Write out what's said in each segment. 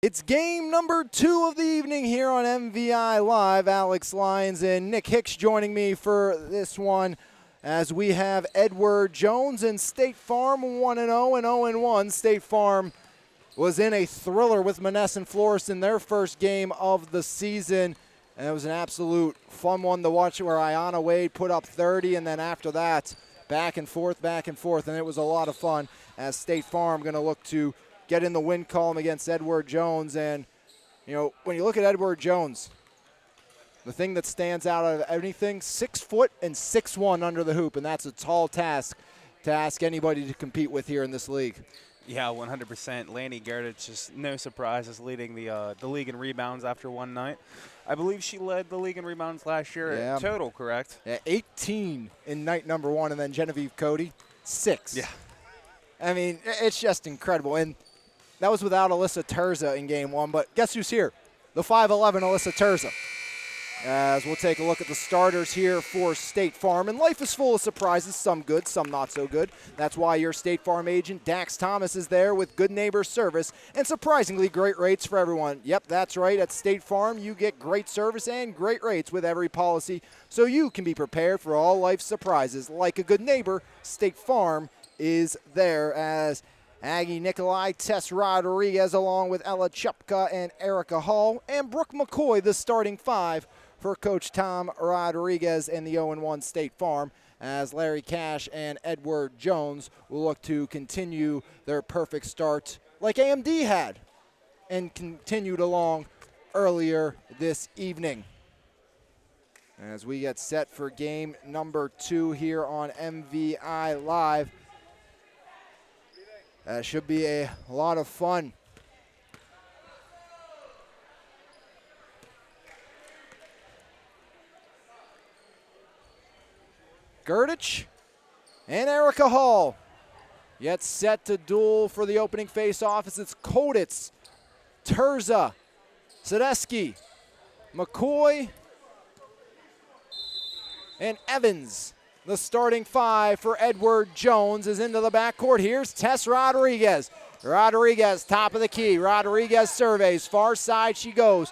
It's game number 2 of the evening here on MVI Live. Alex Lyons and Nick Hicks joining me for this one as we have Edward Jones and State Farm 1-0 and 0-1. State Farm was in a thriller with Monessen Florist in their first game of the season. And it was an absolute fun one to watch where Ayanna Wade put up 30, and then after that, back and forth, and it was a lot of fun as State Farm going to look to get in the win column against Edward Jones. And, you know, when you look at Edward Jones, the thing that stands out of anything, 6 foot and 6'1" under the hoop, and that's a tall task to ask anybody to compete with here in this league. Yeah, 100%. Lanny Gerdich, just no surprise, is leading the league in rebounds after one night. I believe she led the league in rebounds last year in total, correct? Yeah, 18 in night number 1, and then Genevieve Cody, 6. Yeah. I mean, it's just incredible. And that was without Alyssa Terza in game 1, but guess who's here? The 5'11" Alyssa Terza. As we'll take a look at the starters here for State Farm. And life is full of surprises, some good, some not so good. That's why your State Farm agent, Dax Thomas, is there with good neighbor service and surprisingly great rates for everyone. Yep, that's right. At State Farm, you get great service and great rates with every policy, so you can be prepared for all life's surprises. Like a good neighbor, State Farm is there as Aggie Nikolai, Tess Rodriguez, along with Ella Chupka and Erica Hall, and Brooke McCoy, the starting 5 for Coach Tom Rodriguez and the 0-1 State Farm, as Larry Cash and Edward Jones will look to continue their perfect start like AMD had and continued along earlier this evening. As we get set for game number 2 here on MVI Live. Should be a lot of fun. Gerdich and Erica Hall yet set to duel for the opening face-off as it's Koditz, Terza, Sadesky, McCoy, and Evans. The starting 5 for Edward Jones is into the backcourt. Here's Tess Rodriguez. Rodriguez, top of the key. Rodriguez surveys. Far side she goes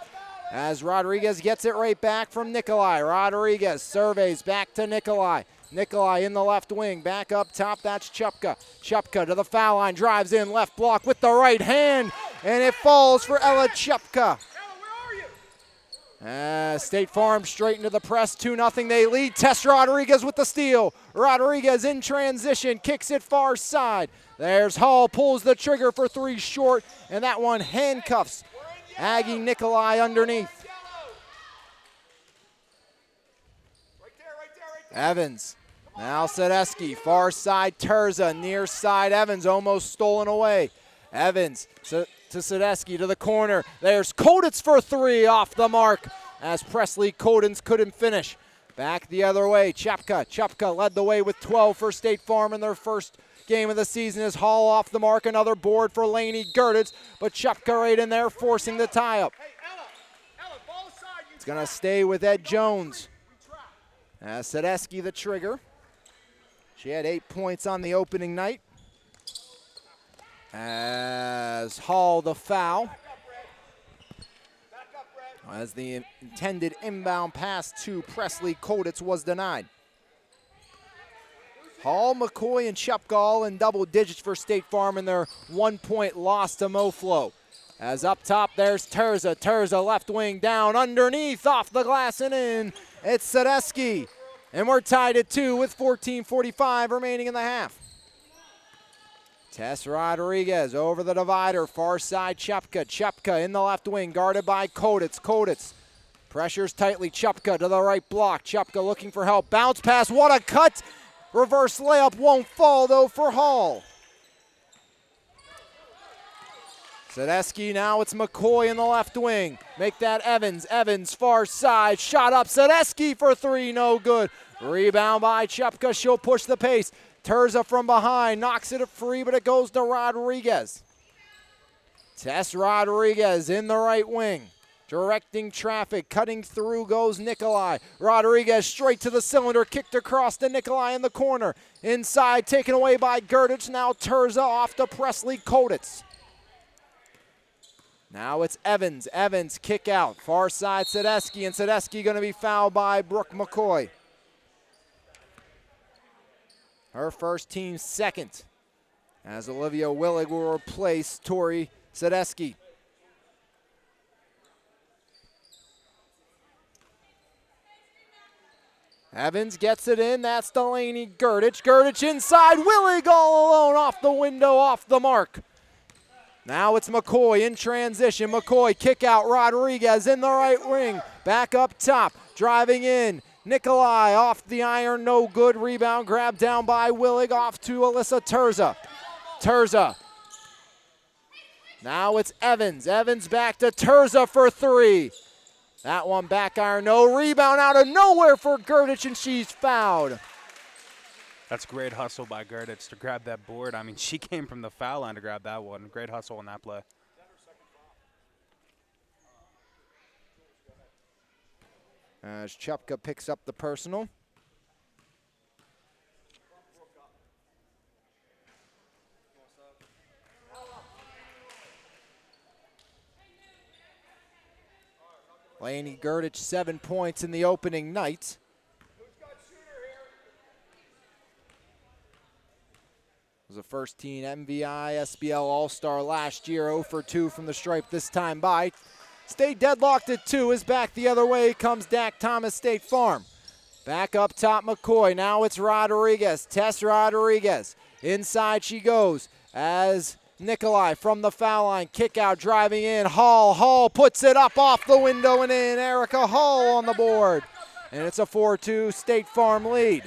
as Rodriguez gets it right back from Nikolai. Rodriguez surveys back to Nikolai. Nikolai in the left wing. Back up top, that's Chupka. Chupka to the foul line. Drives in, left block with the right hand. And it falls for Ella Chupka. State Farm straight into the press, 2-0 they lead. Tess Rodriguez with the steal. Rodriguez in transition, kicks it far side. There's Hall, pulls the trigger for 3 short, and that one handcuffs Aggie Nikolai underneath. Evans, now Sadesky, far side Terza, near side Evans, almost stolen away. Evans to Sadesky to the corner. There's Koditz for 3 off the mark as Presley Koditz couldn't finish. Back the other way, Chupka led the way with 12 for State Farm in their first game of the season as Hall off the mark. Another board for Laney Gerdich, but Chupka right in there forcing the tie-up. It's going to stay with Ed Jones. Sadesky the trigger. She had 8 points on the opening night. As Hall the foul. As the intended inbound pass to Presley Koditz was denied. Hall, McCoy, and Chupka all in double digits for State Farm in their 1-point loss to Moflo. As up top, there's Terza. Terza left wing down underneath, off the glass and in. It's Sadesky. And we're tied at 2 with 14:45 remaining in the half. Tess Rodriguez over the divider, far side Chupka. Chupka in the left wing, guarded by Koditz. Koditz pressures tightly. Chupka to the right block. Chupka looking for help. Bounce pass, what a cut! Reverse layup won't fall though for Hall. Sadesky, now it's McCoy in the left wing. Make that Evans. Evans far side, shot up. Sadesky for 3, no good. Rebound by Chupka, she'll push the pace. Terza from behind, knocks it free, but it goes to Rodriguez. Tess Rodriguez in the right wing. Directing traffic, cutting through goes Nikolai. Rodriguez straight to the cylinder, kicked across to Nikolai in the corner. Inside, taken away by Gerdich. Now Terza off to Presley Koditz. Now it's Evans. Evans kick out. Far side Sadesky, and Sadesky going to be fouled by Brooke McCoy. Her first, team second, as Olivia Willig will replace Tori Sadesky. Evans gets it in. That's Delaney Gurditch. Gurditch inside. Willig all alone off the window, off the mark. Now it's McCoy in transition. McCoy kick out. Rodriguez in the right wing. Back up top. Driving in. Nikolai off the iron. No good. Rebound grab down by Willig. Off to Alyssa Terza. Terza. Now it's Evans. Evans back to Terza for three. That one back iron, no. Rebound out of nowhere for Gurditch, and she's fouled. That's great hustle by Gurditch to grab that board. I mean, she came from the foul line to grab that one. Great hustle on that play. As Chupka picks up the personal. Laney Gurditch, 7 points in the opening night. Was a first team MVISBL All-Star last year, 0 for 2 from the stripe this time by. Stayed deadlocked at 2, is back the other way comes Dak Thomas State Farm. Back up top McCoy, now it's Rodriguez, Tess Rodriguez. Inside she goes as Nikolai from the foul line, kick out, driving in, Hall puts it up off the window and in. Erica Hall on the board. And it's a 4-2 State Farm lead.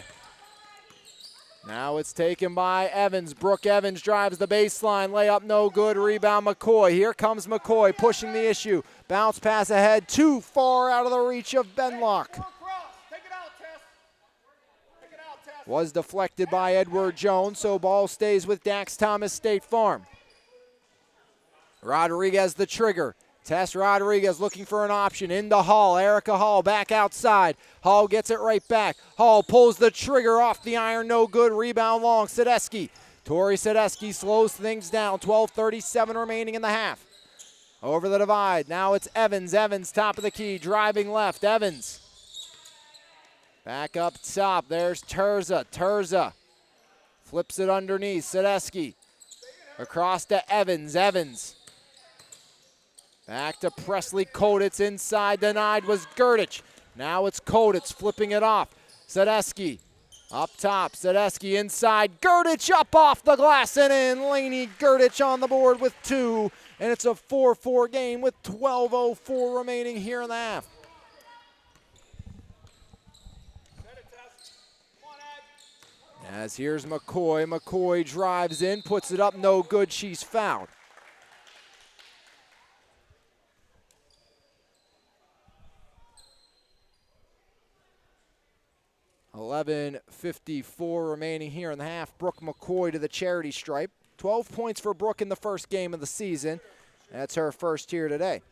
Now it's taken by Evans. Brooke Evans drives the baseline, layup no good, rebound McCoy. Here comes McCoy pushing the issue. Bounce pass ahead, too far out of the reach of Benlock. Was deflected by Edward Jones, so ball stays with Dax Thomas State Farm. Rodriguez the trigger. Tess Rodriguez looking for an option. Into Hall. Erica Hall back outside. Hall gets it right back. Hall pulls the trigger off the iron. No good. Rebound long. Sadesky. Tori Sadesky slows things down. 12:37 remaining in the half. Over the divide. Now it's Evans. Evans top of the key. Driving left. Evans. Back up top. There's Terza. Terza flips it underneath. Sadesky. Across to Evans. Evans. Back to Presley Koditz inside, denied was Gurditch. Now it's Koditz flipping it off. Sadesky up top, Sadesky inside, Gurditch up off the glass and in. Laney Gurditch on the board with 2, and it's a 4-4 game with 12:04 remaining here in the half. As here's McCoy. McCoy drives in, puts it up, no good, she's fouled. 11:54 remaining here in the half. Brooke McCoy to the charity stripe. 12 points for Brooke in the first game of the season. That's her first here today.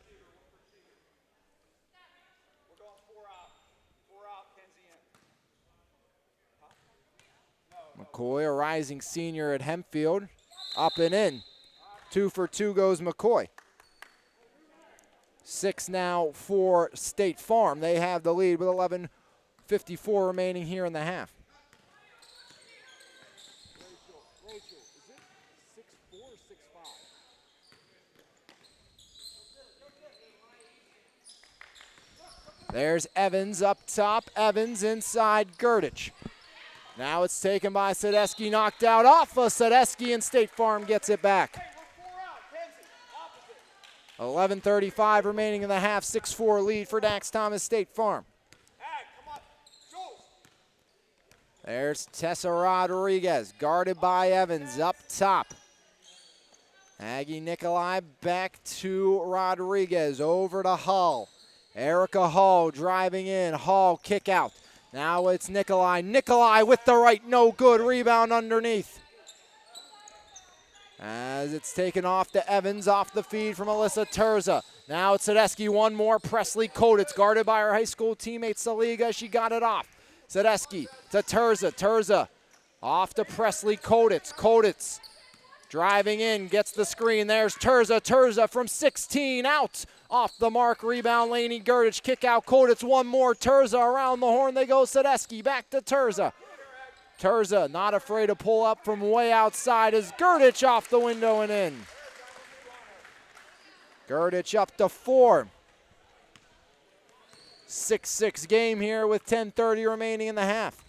McCoy, a rising senior at Hempfield. Up and in. 2 for 2 goes McCoy. 6 now for State Farm. They have the lead with 11:54 remaining here in the half. Rachel, is it 6'4" or 6'5"? There's Evans up top. Evans inside Gurditch. Now it's taken by Sadesky, knocked out off of Sadesky, and State Farm gets it back. 11:35 remaining in the half, 6-4 lead for Dax Thomas State Farm. There's Tessa Rodriguez, guarded by Evans up top. Aggie Nikolai back to Rodriguez, over to Hall. Erica Hall driving in, Hall kick out. Now it's Nikolai. Nikolai with the right, no good, rebound underneath. As it's taken off to Evans, off the feed from Alyssa Terza. Now it's Sadesky, one more, Presley Koditz, guarded by her high school teammate Saliga. She got it off. Sadesky to Terza. Terza off to Presley Koditz. Koditz Driving in, gets the screen. There's Terza. Terza from 16 out. Off the mark, rebound, Laney Gerdich. Kick out, Koditz. One more. Terza around the horn. They go Sadesky. Back to Terza. Terza not afraid to pull up from way outside as Gerdich off the window and in. Gerdich up to 4. 6-6 game here with 10:30 remaining in the half.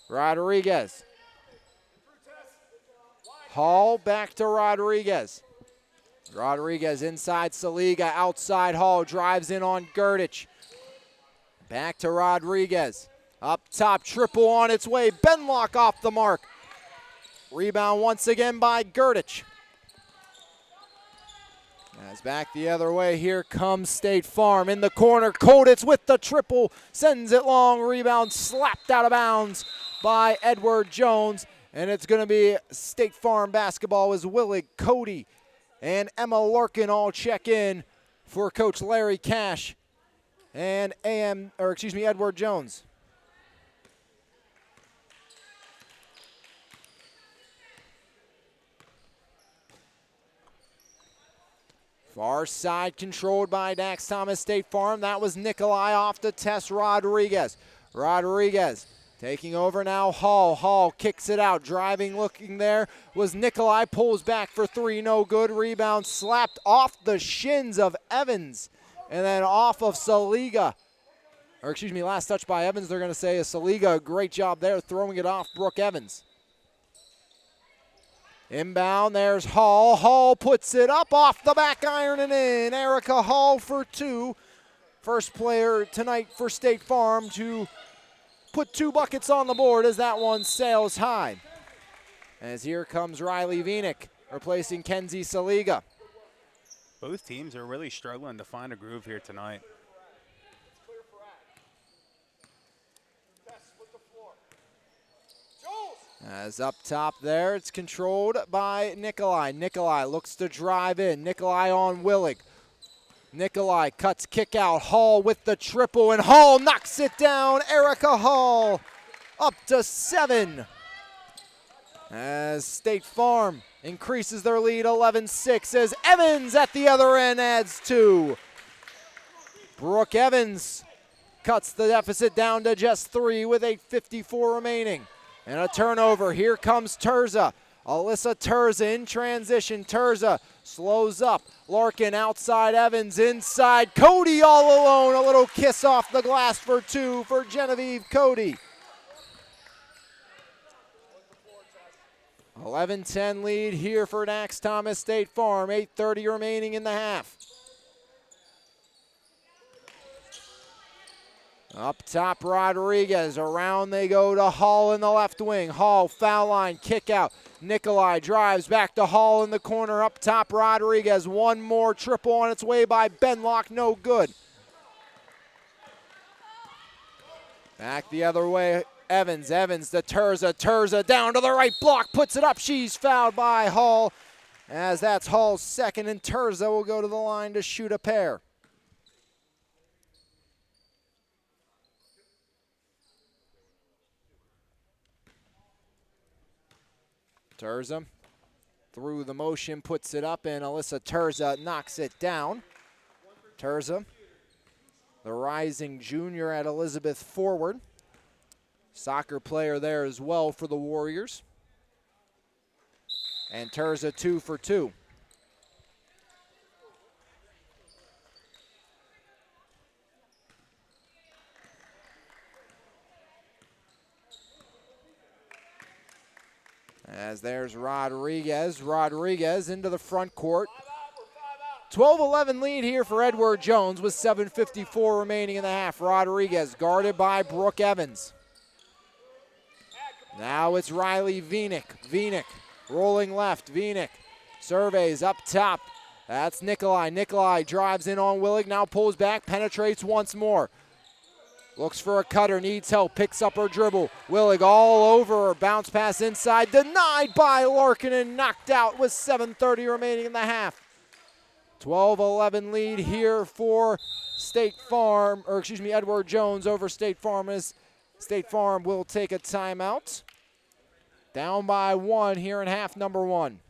Rodriguez. Hall back to Rodriguez. Rodriguez inside Saliga, outside Hall, drives in on Gerdich. Back to Rodriguez. Up top, triple on its way. Benlock off the mark. Rebound once again by Gerdich. As back the other way, here comes State Farm in the corner. Koditz with the triple, sends it long. Rebound slapped out of bounds by Edward Jones. And it's going to be State Farm basketball as Willig, Cody, and Emma Larkin all check in for Coach Larry Cash and Edward Jones. Far side controlled by Dax Thomas State Farm. That was Nikolai off to Tess Rodriguez. Rodriguez taking over now, Hall. Hall kicks it out. Driving, looking there was Nikolai. Pulls back for 3, no good. Rebound slapped off the shins of Evans. And then off of Saliga. Last touch by Evans, they're going to say is Saliga. Great job there throwing it off Brooke Evans. Inbound, there's Hall. Hall puts it up off the back iron and in. Erica Hall for 2. First player tonight for State Farm to put 2 buckets on the board as that one sails high. As here comes Riley Vinik replacing Kenzie Saliga. Both teams are really struggling to find a groove here tonight. As up top there, it's controlled by Nikolai. Nikolai looks to drive in. Nikolai on Willig. Nikolai cuts kick out. Hall with the triple, and Hall knocks it down. Erica Hall up to 7. As State Farm increases their lead 11-6 as Evans at the other end adds 2. Brooke Evans cuts the deficit down to just 3 with 8:54 remaining. And a turnover. Here comes Terza. Alyssa Terza in transition. Terza slows up. Larkin outside, Evans inside. Cody all alone. A little kiss off the glass for 2 for Genevieve Cody. 11-10 lead here for Dax Thomas State Farm. 8:30 remaining in the half. Up top, Rodriguez. Around they go to Hall in the left wing. Hall, foul line, kick out. Nikolai drives back to Hall in the corner. Up top, Rodriguez. One more triple on its way by Benlock. No good. Back the other way, Evans. Evans to Terza. Terza down to the right block. Puts it up. She's fouled by Hall. As that's Hall's second, and Terza will go to the line to shoot a pair. Terza through the motion, puts it up, and Alyssa Terza knocks it down. Terza, the rising junior at Elizabeth forward. Soccer player there as well for the Warriors. And Terza 2 for 2. As there's Rodriguez. Rodriguez into the front court. 12-11 lead here for Edward Jones with 7:54 remaining in the half. Rodriguez guarded by Brooke Evans. Now it's Riley Vinik. Vinik rolling left. Vinik surveys up top. That's Nikolai. Nikolai drives in on Willig. Now pulls back. Penetrates once more. Looks for a cutter, needs help, picks up her dribble. Willig all over her, bounce pass inside, denied by Larkin and knocked out with 7:30 remaining in the half. 12-11 lead here for State Farm, Edward Jones over State Farm as State Farm will take a timeout. Down by 1 here in half number 1.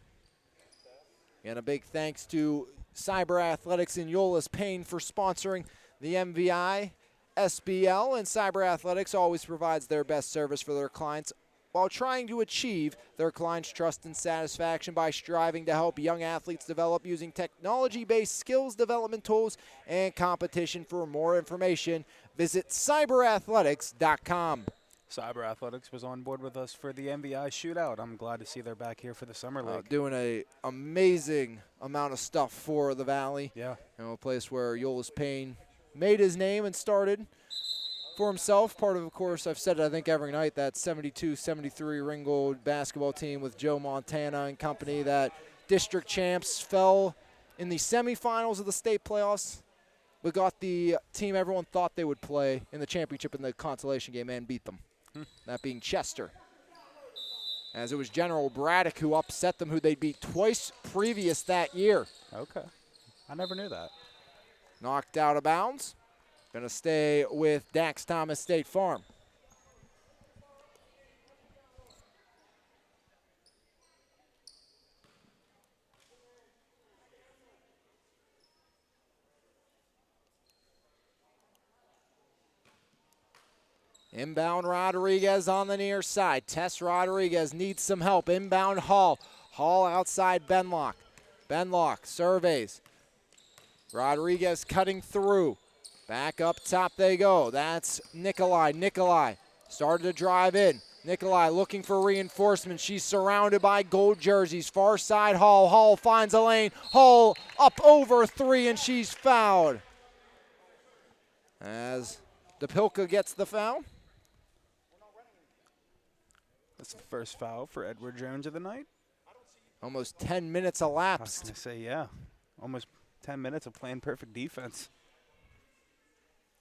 And a big thanks to Cyber Athletics in Euless Payne for sponsoring the MVI SBL. And Cyber Athletics always provides their best service for their clients while trying to achieve their clients' trust and satisfaction by striving to help young athletes develop using technology-based skills development tools and competition. For more information, visit cyberathletics.com. Cyber Athletics was on board with us for the MVI shootout. I'm glad to see they're back here for the Summer League. Doing an amazing amount of stuff for the Valley. Yeah. You know, a place where Euless Payne made his name and started for himself. Part of course, I've said it, I think, every night, that 72-73 Ringgold basketball team with Joe Montana and company, that district champs fell in the semifinals of the state playoffs, but got the team everyone thought they would play in the championship in the consolation game and beat them. That being Chester. As it was General Braddock who upset them, who they'd beat twice previous that year. Okay. I never knew that. Knocked out of bounds. Going to stay with Dax Thomas State Farm. Inbound Rodriguez on the near side. Tess Rodriguez needs some help. Inbound Hall. Hall outside Benlock. Benlock surveys. Rodriguez cutting through. Back up top they go. That's Nikolai. Nikolai started to drive in. Nikolai looking for reinforcement. She's surrounded by gold jerseys. Far side Hall. Hall finds a lane. Hall up over three, and she's fouled. As DePilka gets the foul. That's the first foul for Edward Jones of the night. Almost 10 minutes I was elapsed. going to say, yeah. Almost 10 minutes of playing perfect defense.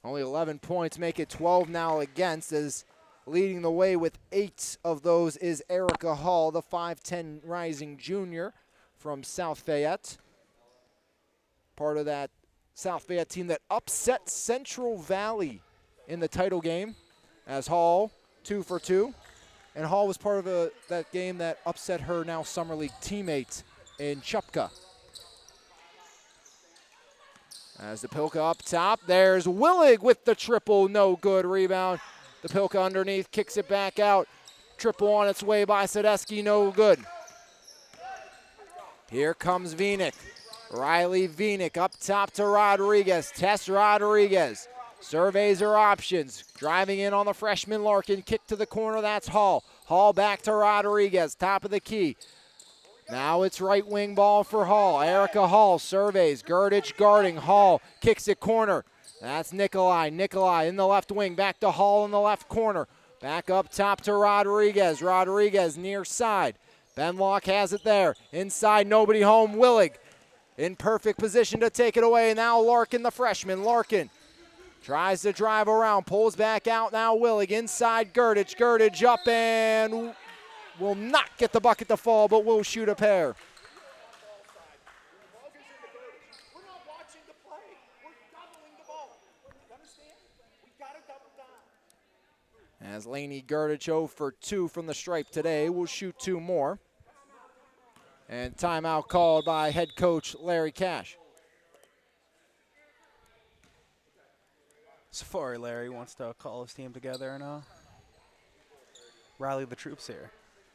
Only 11 points, make it 12 now against, as leading the way with 8 of those is Erica Hall, the 5'10" rising junior from South Fayette. Part of that South Fayette team that upset Central Valley in the title game, as Hall 2 for 2. And Hall was part of that game that upset her now Summer League teammate in Chupka. As DePilka up top, there's Willig with the triple, no good. Rebound. DePilka underneath, kicks it back out. Triple on its way by Sadesky, no good. Here comes Vinick. Riley Vinick up top to Rodriguez. Tess Rodriguez surveys her options. Driving in on the freshman Larkin. Kick to the corner, that's Hall. Hall back to Rodriguez, top of the key. Now it's right wing ball for Hall. Erica Hall surveys. Gurditch guarding. Hall kicks it corner. That's Nikolai. Nikolai in the left wing. Back to Hall in the left corner. Back up top to Rodriguez. Rodriguez near side. Benlock has it there. Inside, nobody home. Willig in perfect position to take it away. Now Larkin, the freshman. Larkin tries to drive around. Pulls back out now. Willig inside Gurditch. Gurditch up and will not get the bucket to fall, but will shoot a pair. As Lainey Gurditch 0 for 2 from the stripe today, will shoot 2 more. And timeout called by head coach Larry Cash. Safari Larry wants to call his team together and rally the troops here.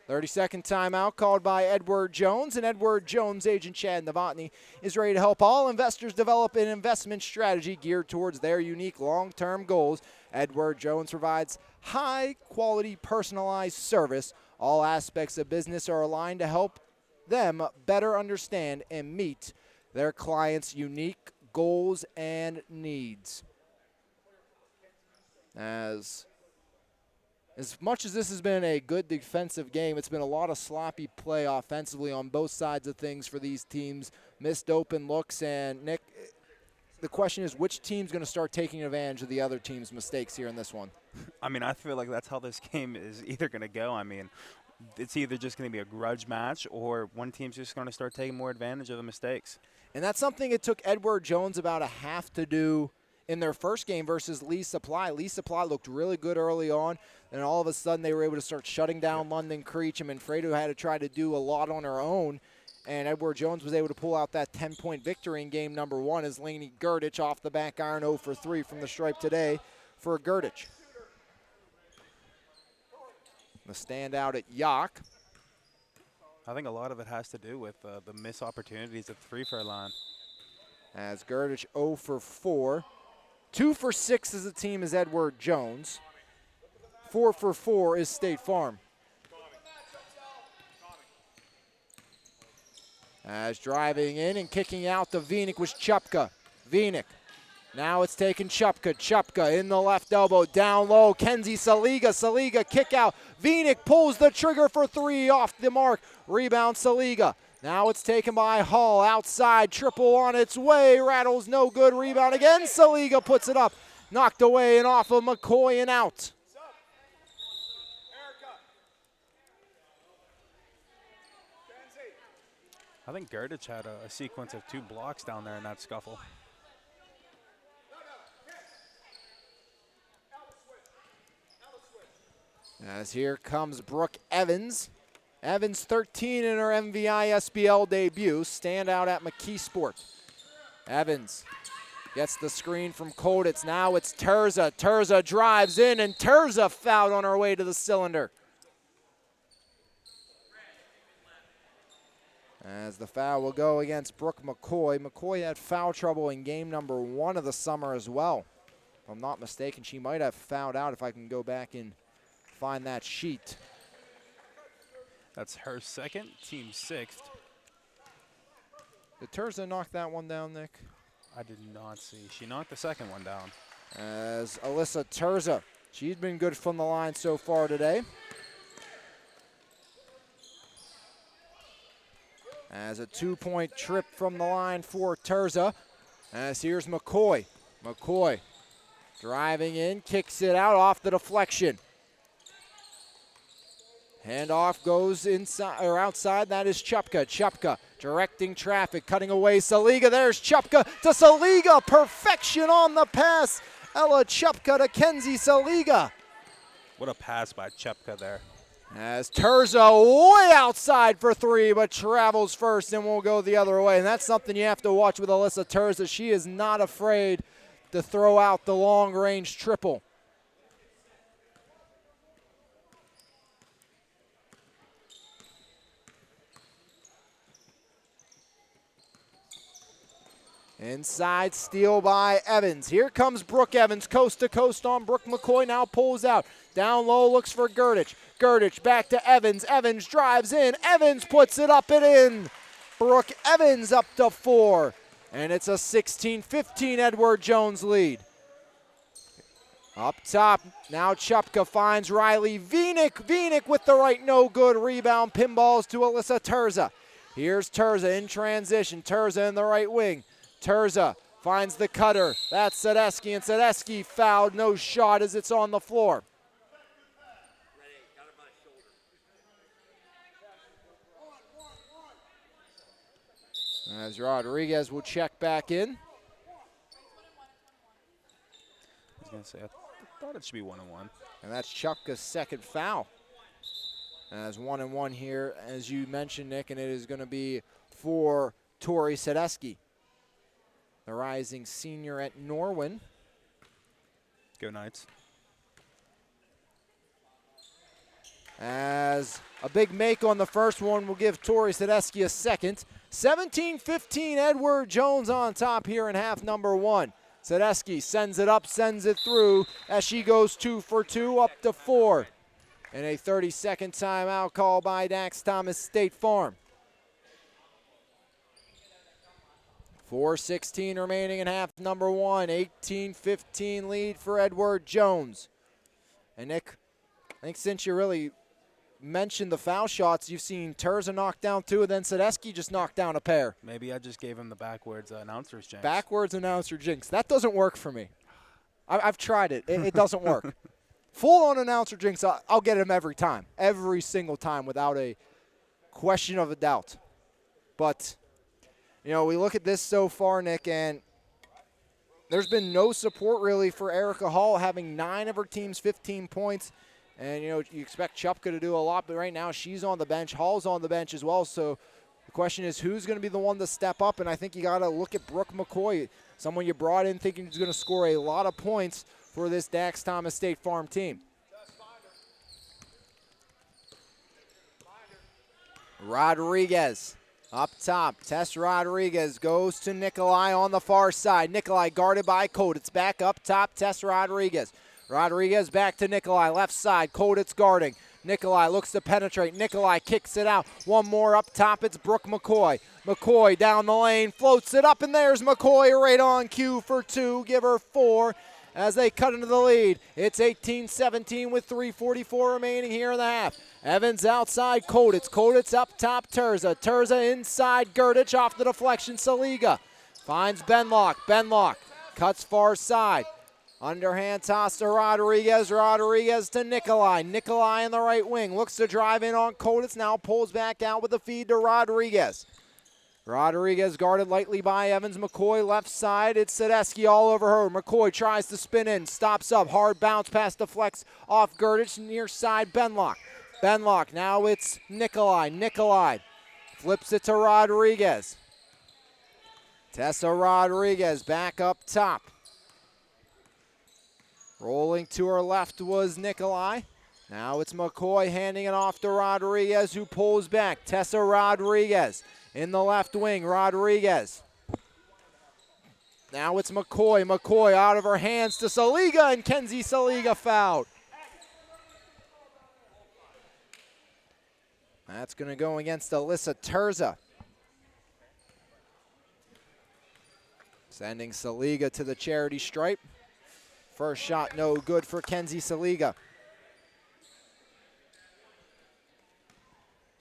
30-second timeout called by Edward Jones, and Edward Jones agent Chad Novotny is ready to help all investors develop an investment strategy geared towards their unique long-term goals. Edward Jones provides high-quality personalized service. All aspects of business are aligned to help them better understand and meet their clients' unique goals and needs. As much as this has been a good defensive game, it's been a lot of sloppy play offensively on both sides of things for these teams. Missed open looks, and Nick, the question is which team's going to start taking advantage of the other team's mistakes here in this one? I mean, I feel like that's how this game is either going to go. I mean, it's either just going to be a grudge match or one team's just going to start taking more advantage of the mistakes. And that's something it took Edward Jones about a half to do in their first game versus Lee Supply. Lee Supply looked really good early on, and all of a sudden they were able to start shutting down London Creech. And Manfredo had to try to do a lot on her own. And Edward Jones was able to pull out that 10-point victory in game number 1 as Lainey Gerdich off the back iron 0 for 3 from the stripe today for Gerdich. The standout at Yock. I think a lot of it has to do with the missed opportunities at the free throw line. As Gerdich 0 for 4. 2 for 6 as a team is Edward Jones. 4 for 4 is State Farm. As driving in and kicking out to Vinick was Chupka. Vinick. Now it's taken Chupka. Chupka in the left elbow. Down low. Kenzie Saliga. Saliga kick out. Vinick pulls the trigger for 3 off the mark. Rebound Saliga. Now it's taken by Hall. Outside. Triple on its way. Rattles no good. Rebound again. Saliga puts it up. Knocked away and off of McCoy and out. I think Gerdich had a sequence of 2 blocks down there in that scuffle. As here comes Brooke Evans. Evans 13 in her MVISBL debut. Standout at McKeesport. Evans gets the screen from Koditz. Now it's Terza. Terza drives in and Terza fouled on her way to the cylinder. As the foul will go against Brooke McCoy. McCoy had foul trouble in game number 1 of the summer as well. If I'm not mistaken, she might have fouled out if I can go back and find that sheet. That's her second, team 6th. Did Terza knock that one down, Nick? I did not see. She knocked the second one down. As Alyssa Terza, she's been good from the line so far today. As a 2-point trip from the line for Terza. As here's McCoy. McCoy driving in, kicks it out off the deflection. Handoff goes inside or outside. That is Chupka. Chupka directing traffic, cutting away Saliga. There's Chupka to Saliga. Perfection on the pass. Ella Chupka to Kenzie Saliga. What a pass by Chupka there. As Terza way outside for 3, but travels first and will go the other way. And that's something you have to watch with Alyssa Terza. She is not afraid to throw out the long-range triple. Inside steal by Evans. Here comes Brooke Evans, coast to coast on Brooke McCoy. Now pulls out. Down low, looks for Gerdich. Gerdich back to Evans. Evans drives in. Evans puts it up and in. Brooke Evans up to 4. And it's a 16-15 Edward Jones lead. Up top, now Chupka finds Riley Vinick. Vinick with the right, no good. Rebound, pinballs to Alyssa Terza. Here's Terza in transition. Terza in the right wing. Terza finds the cutter. That's Sadesky, and Sadesky fouled. No shot as it's on the floor. As Rodriguez will check back in. I was going to say, I thought it should be 1-1. And that's Chupka's second foul. As 1-1 here, as you mentioned, Nick, and it is going to be for Tori Sadesky, the rising senior at Norwin. Go Knights. As a big make on the first one will give Tori Sadesky a second. 17-15, Edward Jones on top here in half number 1. Sadesky sends it up, sends it through as she goes 2 for 2, up to 4. And a 30-second timeout call by Dax Thomas State Farm. 4:16 remaining in half number 1. 18-15 lead for Edward Jones. And Nick, I think since you really mentioned the foul shots, you've seen Terza knock down 2, and then Sadesky just knocked down a pair. Maybe I just gave him the backwards announcer's jinx. Backwards announcer jinx. That doesn't work for me. I've tried it. It doesn't work. Full-on announcer jinx, I'll get him every time. Every single time without a question of a doubt. But, you know, we look at this so far, Nick, and there's been no support really for Erica Hall, having 9 of her team's 15 points. And, you know, you expect Chupka to do a lot, but right now she's on the bench. Hall's on the bench as well, so The question is, who's going to be the one to step up? And I think you got to look at Brooke McCoy, someone you brought in thinking he's going to score a lot of points for this Dax Thomas State Farm team. Rodriguez up top. Tess Rodriguez goes to Nikolai on the far side. Nikolai guarded by Koditz. Back up top, Tess Rodriguez. Rodriguez back to Nikolai, left side. Koditz guarding. Nikolai looks to penetrate. Nikolai kicks it out. One more up top. It's Brooke McCoy. McCoy down the lane, floats it up, and there's McCoy right on cue for 2. Give her 4 as they cut into the lead. It's 18-17 with 3:44 remaining here in the half. Evans outside Koditz. Koditz up top, Terza. Terza inside Gerdich off the deflection. Saliga finds Benlock. Benlock cuts far side. Underhand toss to Rodriguez. Rodriguez to Nikolai. Nikolai in the right wing. Looks to drive in on Koditz. Now pulls back out with the feed to Rodriguez. Rodriguez guarded lightly by Evans. McCoy left side. It's Sadesky all over her. McCoy tries to spin in. Stops up. Hard bounce pass deflects off Gerdich. Near side Benlock. Benlock. Now it's Nikolai. Nikolai flips it to Rodriguez. Tessa Rodriguez back up top. Rolling to her left was Nikolai. Now it's McCoy handing it off to Rodriguez, who pulls back. Tessa Rodriguez in the left wing. Rodriguez. Now it's McCoy. McCoy out of her hands to Saliga, and Kenzie Saliga fouled. That's going to go against Alyssa Terza. Sending Saliga to the charity stripe. First shot no good for Kenzie Saliga.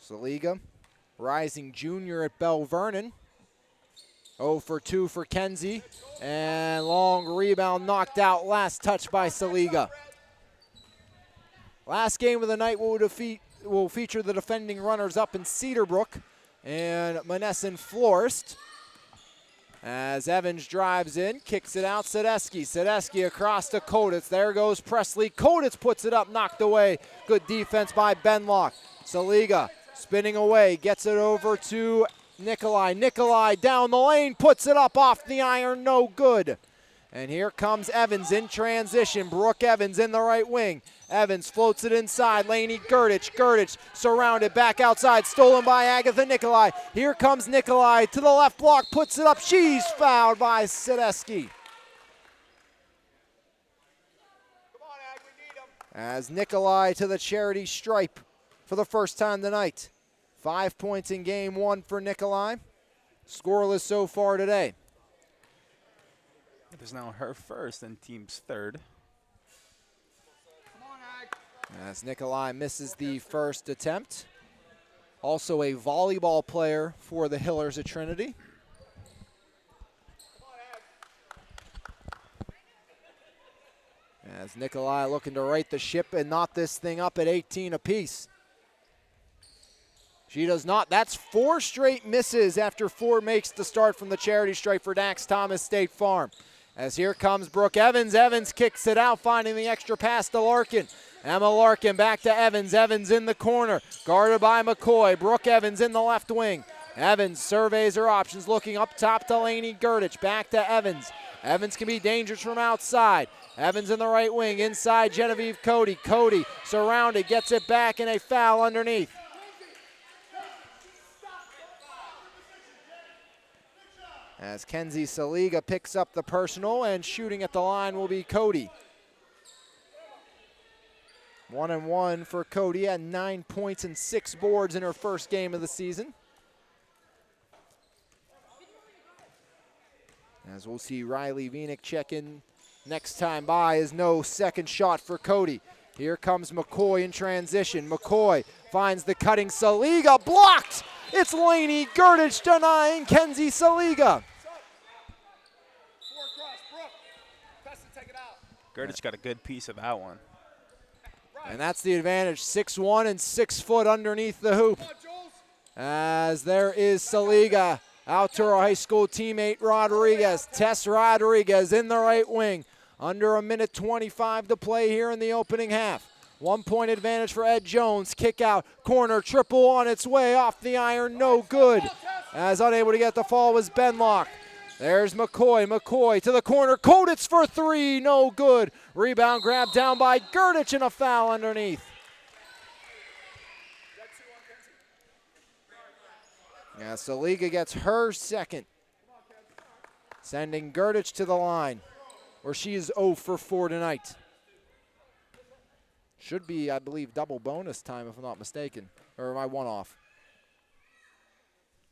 Saliga, rising junior at Bell Vernon. 0 for 2 for Kenzie. And long rebound knocked out, last touch by Saliga. Last game of the night will feature the defending runners-up in Cedarbrook and Monessen Florist. As Evans drives in, kicks it out, Sadesky. Sadesky across to Koditz. There goes Presley. Koditz puts it up, knocked away. Good defense by Benlock. Saliga spinning away, gets it over to Nikolai. Nikolai down the lane, puts it up off the iron, no good. And here comes Evans in transition. Brooke Evans in the right wing. Evans floats it inside. Laney Gerdich. Gerdich surrounded back outside. Stolen by Agatha Nikolai. Here comes Nikolai to the left block. Puts it up. She's fouled by Sadesky. As Nikolai to the charity stripe for the first time tonight. 5 points in game 1 for Nikolai. Scoreless so far today. It is now her first and team's third. As Nikolai misses the first attempt. Also a volleyball player for the Hillers at Trinity. As Nikolai looking to right the ship and knot this thing up at 18 apiece. She does not. That's 4 straight misses after 4 makes to start from the charity stripe for Dax Thomas State Farm. As here comes Brooke Evans. Evans kicks it out, finding the extra pass to Larkin. Emma Larkin back to Evans. Evans in the corner, guarded by McCoy. Brooke Evans in the left wing. Evans surveys her options, looking up top to Laney Gerdich. Back to Evans. Evans can be dangerous from outside. Evans in the right wing, inside Genevieve Cody. Cody surrounded, gets it back, and a foul underneath. As Kenzie Saliga picks up the personal, and shooting at the line will be Cody. 1-1 for Cody at 9 points and 6 boards in her first game of the season. As we'll see Riley Vienick check in next time by, is no second shot for Cody. Here comes McCoy in transition. McCoy finds the cutting Saliga, blocked! It's Laney Gerdich denying Kenzie Saliga. Gerdich got a good piece of that one. And that's the advantage, 6'1" and 6 foot underneath the hoop. As there is Saliga out to her high school teammate Rodriguez. Tess Rodriguez in the right wing. Under 1:25 to play here in the opening half. 1 point advantage for Ed Jones. Kick out, corner, triple on its way off the iron, no good. As unable to get the fall was Benlock. There's McCoy. McCoy to the corner. Koditz for three. No good. Rebound grab down by Gerdich and a foul underneath. Yeah, Saliga gets her second. Sending Gerdich to the line, where she is 0 for 4 tonight. Should be, I believe, double bonus time if I'm not mistaken. Or am I one off?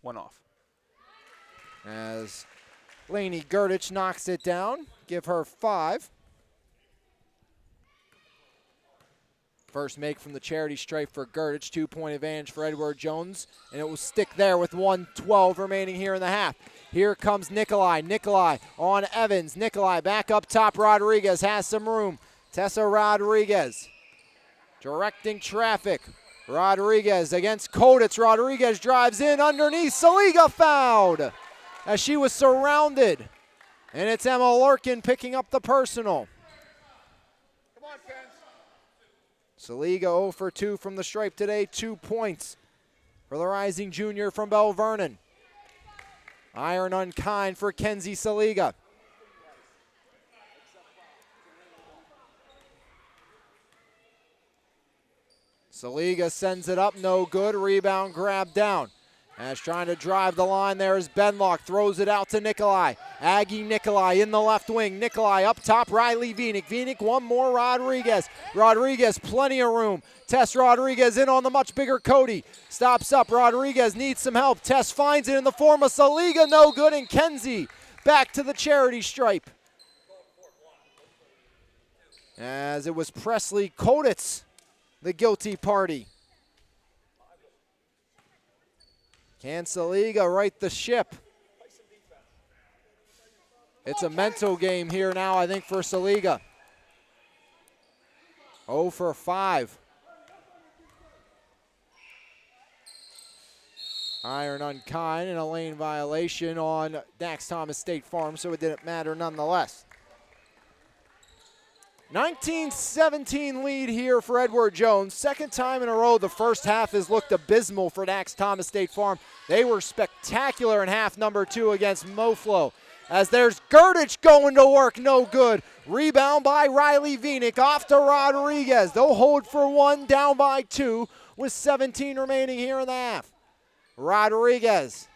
One off. As Lainey Gerdich knocks it down. Give her 5. First make from the charity stripe for Gerdich. 2-point advantage for Edward Jones. And it will stick there with 1:12 remaining here in the half. Here comes Nikolai. Nikolai on Evans. Nikolai back up top. Rodriguez has some room. Tessa Rodriguez directing traffic. Rodriguez against Koditz. Rodriguez drives in underneath. Saliga fouled as she was surrounded. And it's Emma Larkin picking up the personal. Come on, Ken. Saliga 0 for 2 from the stripe today. 2 points for the rising junior from Bell Vernon. Iron unkind for Kenzie Saliga. Saliga sends it up, no good. Rebound grab down. As trying to drive the line there is Benlock. Throws it out to Nikolai. Aggie Nikolai in the left wing. Nikolai up top, Riley Vinick. Vinick, one more, Rodriguez. Rodriguez, plenty of room. Tess Rodriguez in on the much bigger Cody. Stops up, Rodriguez needs some help. Tess finds it in the form of Saliga, no good. And Kenzie back to the charity stripe. As it was Presley Koditz, the guilty party. Can Saliga right the ship? It's a mental game here now, I think, for Saliga. 0 for 5. Iron unkind and a lane violation on Dax Thomas State Farm, so it didn't matter nonetheless. 19-17 lead here for Edward Jones. Second time in a row the first half has looked abysmal for Dax Thomas State Farm. They were spectacular in half number 2 against Moflo. As there's Gerdich going to work, no good. Rebound by Riley Vinick, off to Rodriguez. They'll hold for 1, down by 2 with 17 remaining here in the half. Rodriguez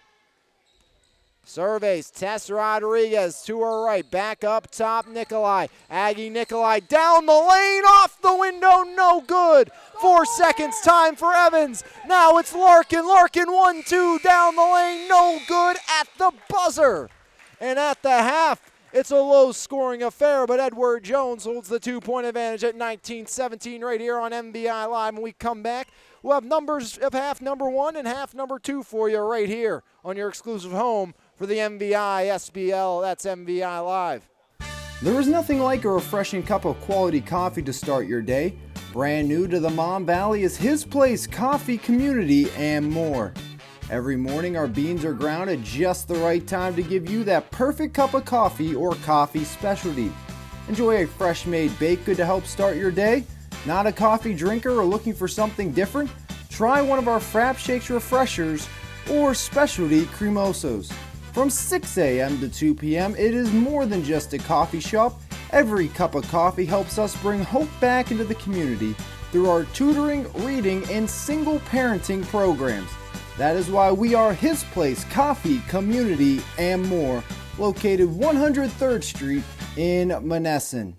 surveys, Tess Rodriguez to her right, back up top, Nikolai. Aggie Nikolai down the lane, off the window, no good. 4 seconds, time for Evans. Now it's Larkin, Larkin 1-2 down the lane, no good at the buzzer. And at the half, it's a low-scoring affair, but Edward Jones holds the 2-point advantage at 19-17 right here on MVI Live. When we come back, we'll have numbers of half number 1 and half number 2 for you right here on your exclusive home for the MVISBL, that's MVI Live. There is nothing like a refreshing cup of quality coffee to start your day. Brand new to the Mon Valley is His Place Coffee Community and more. Every morning our beans are ground at just the right time to give you that perfect cup of coffee or coffee specialty. Enjoy a fresh made baked good to help start your day? Not a coffee drinker or looking for something different? Try one of our Frap Shakes refreshers or specialty cremosos. From 6 a.m. to 2 p.m., it is more than just a coffee shop. Every cup of coffee helps us bring hope back into the community through our tutoring, reading, and single parenting programs. That is why we are His Place Coffee Community and more, located 103rd Street in Monessen.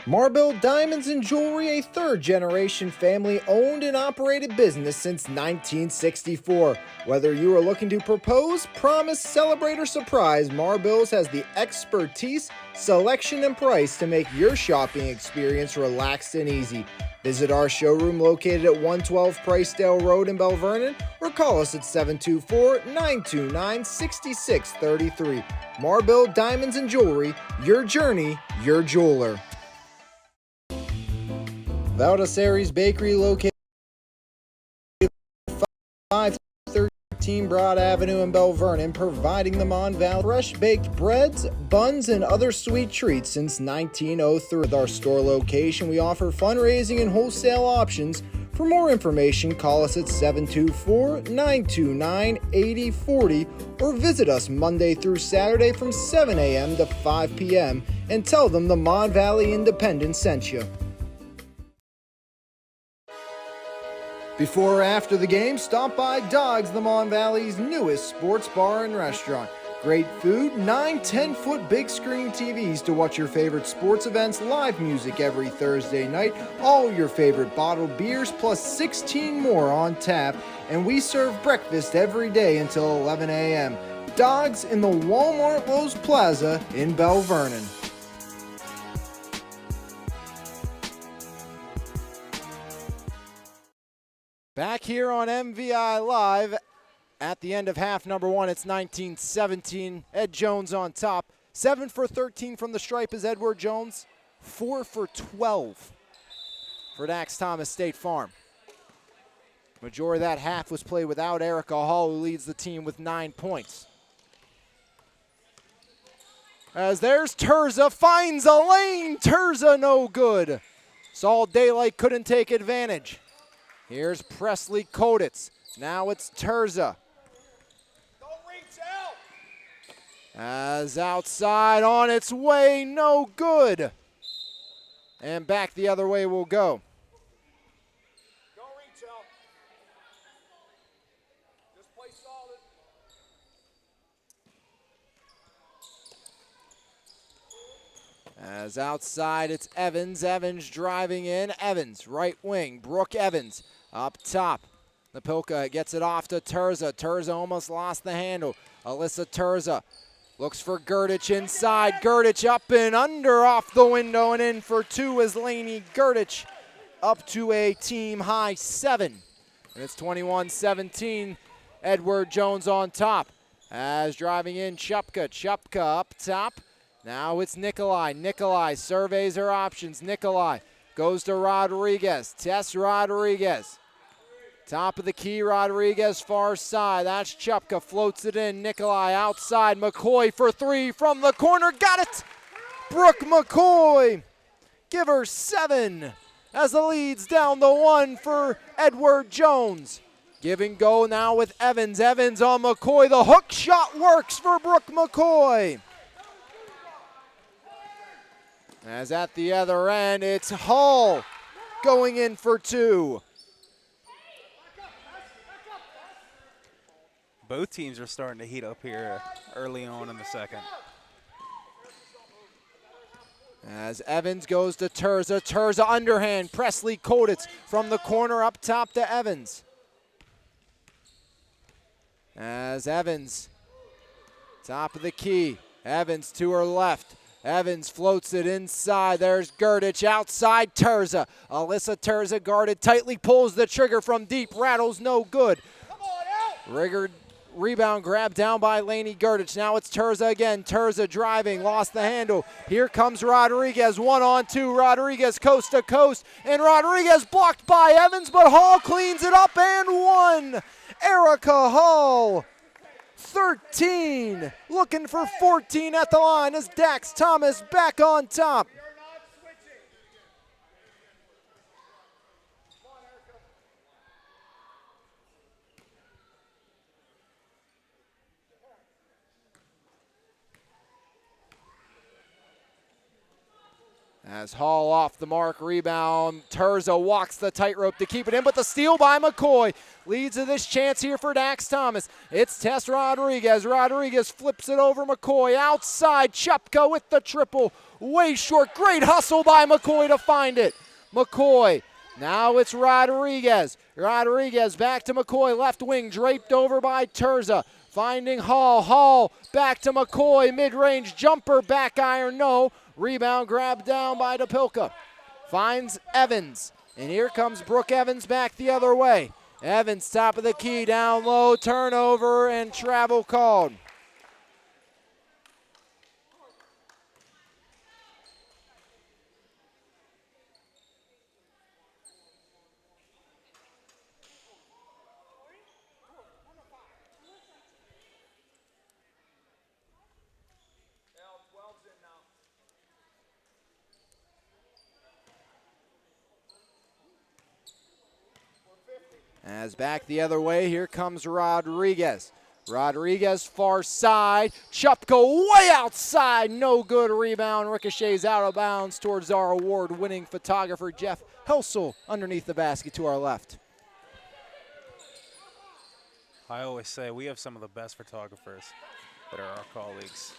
Marble Diamonds and Jewelry, a third-generation family-owned and operated business since 1964. Whether you are looking to propose, promise, celebrate, or surprise, Marbills has the expertise, selection, and price to make your shopping experience relaxed and easy. Visit our showroom located at 112 Pricedale Road in Bell Vernon or call us at 724-929-6633. Marble Diamonds and Jewelry, your journey, your jeweler. Valdesari's Bakery located 513 15 Broad Avenue in Bell Vernon, providing the Mon Valley fresh-baked breads, buns, and other sweet treats since 1903. With our store location, we offer fundraising and wholesale options. For more information, call us at 724-929-8040 or visit us Monday through Saturday from 7 a.m. to 5 p.m. and tell them the Mon Valley Independent sent you. Before or after the game, stop by Dogs, the Mon Valley's newest sports bar and restaurant. Great food, 9 10-foot big screen TVs to watch your favorite sports events, live music every Thursday night, all your favorite bottled beers, plus 16 more on tap, and we serve breakfast every day until 11 a.m. Dogs in the Walmart Lowe's Plaza in Bell Vernon. Back here on MVI Live at the end of half number one, it's 19-17. Ed Jones on top. 7 for 13 from the stripe is Edward Jones. 4 for 12 for Dax Thomas State Farm. Majority of that half was played without Erica Hall, who leads the team with 9 points. As there's Terza, finds a lane. Terza no good. Saw daylight, couldn't take advantage. Here's Presley Koditz. Now it's Terza. As outside on its way, no good. And back the other way will go. Just play solid. As outside, it's Evans. Evans driving in. Evans, right wing. Brooke Evans up top. Napilka gets it off to Terza. Terza almost lost the handle. Alyssa Terza looks for Gerdich inside. Gerdich up and under, off the window, and in for two is Lainey Gerdich, up to a team high 7. And it's 21-17. Edward Jones on top. As driving in Chupka. Chupka up top. Now it's Nikolai. Nikolai surveys her options. Nikolai goes to Rodriguez. Tess Rodriguez. Top of the key, Rodriguez far side. That's Chupka, floats it in. Nikolai outside. McCoy for 3 from the corner. Got it! Brooke McCoy. Give her 7 as the lead's down the 1 for Edward Jones. Give and go now with Evans. Evans on McCoy. The hook shot works for Brooke McCoy. As at the other end, it's Hall going in for 2. Both teams are starting to heat up here early on in the second. As Evans goes to Terza. Terza underhand. Presley Koditz from the corner up top to Evans. As Evans, top of the key. Evans to her left. Evans floats it inside. There's Gerdich outside Terza. Alyssa Terza guarded tightly, pulls the trigger from deep. Rattles no good. Rigger rebound grab down by Lainey Gerdich. Now it's Terza again. Terza driving, lost the handle. Here comes Rodriguez, 1-on-2. Rodriguez coast to coast, and Rodriguez blocked by Evans, but Hall cleans it up and 1. Erica Hall, 13, looking for 14 at the line as Dax Thomas back on top. As Hall off the mark, rebound. Terza walks the tightrope to keep it in, but the steal by McCoy leads to this chance here for Dax Thomas. It's Tess Rodriguez. Rodriguez flips it over McCoy. Outside, Chupka with the triple. Way short. Great hustle by McCoy to find it. McCoy. Now it's Rodriguez. Rodriguez back to McCoy. Left wing draped over by Terza. Finding Hall. Hall back to McCoy. Mid-range jumper. Back iron. No. Rebound grab down by Napilka. Finds Evans. And here comes Brooke Evans back the other way. Evans top of the key, down low, turnover, and travel called. As back the other way, here comes Rodriguez. Rodriguez far side, Chupka way outside, no good rebound, ricochets out of bounds towards our award-winning photographer Jeff Helsel underneath the basket to our left. I always say we have some of the best photographers that are our colleagues.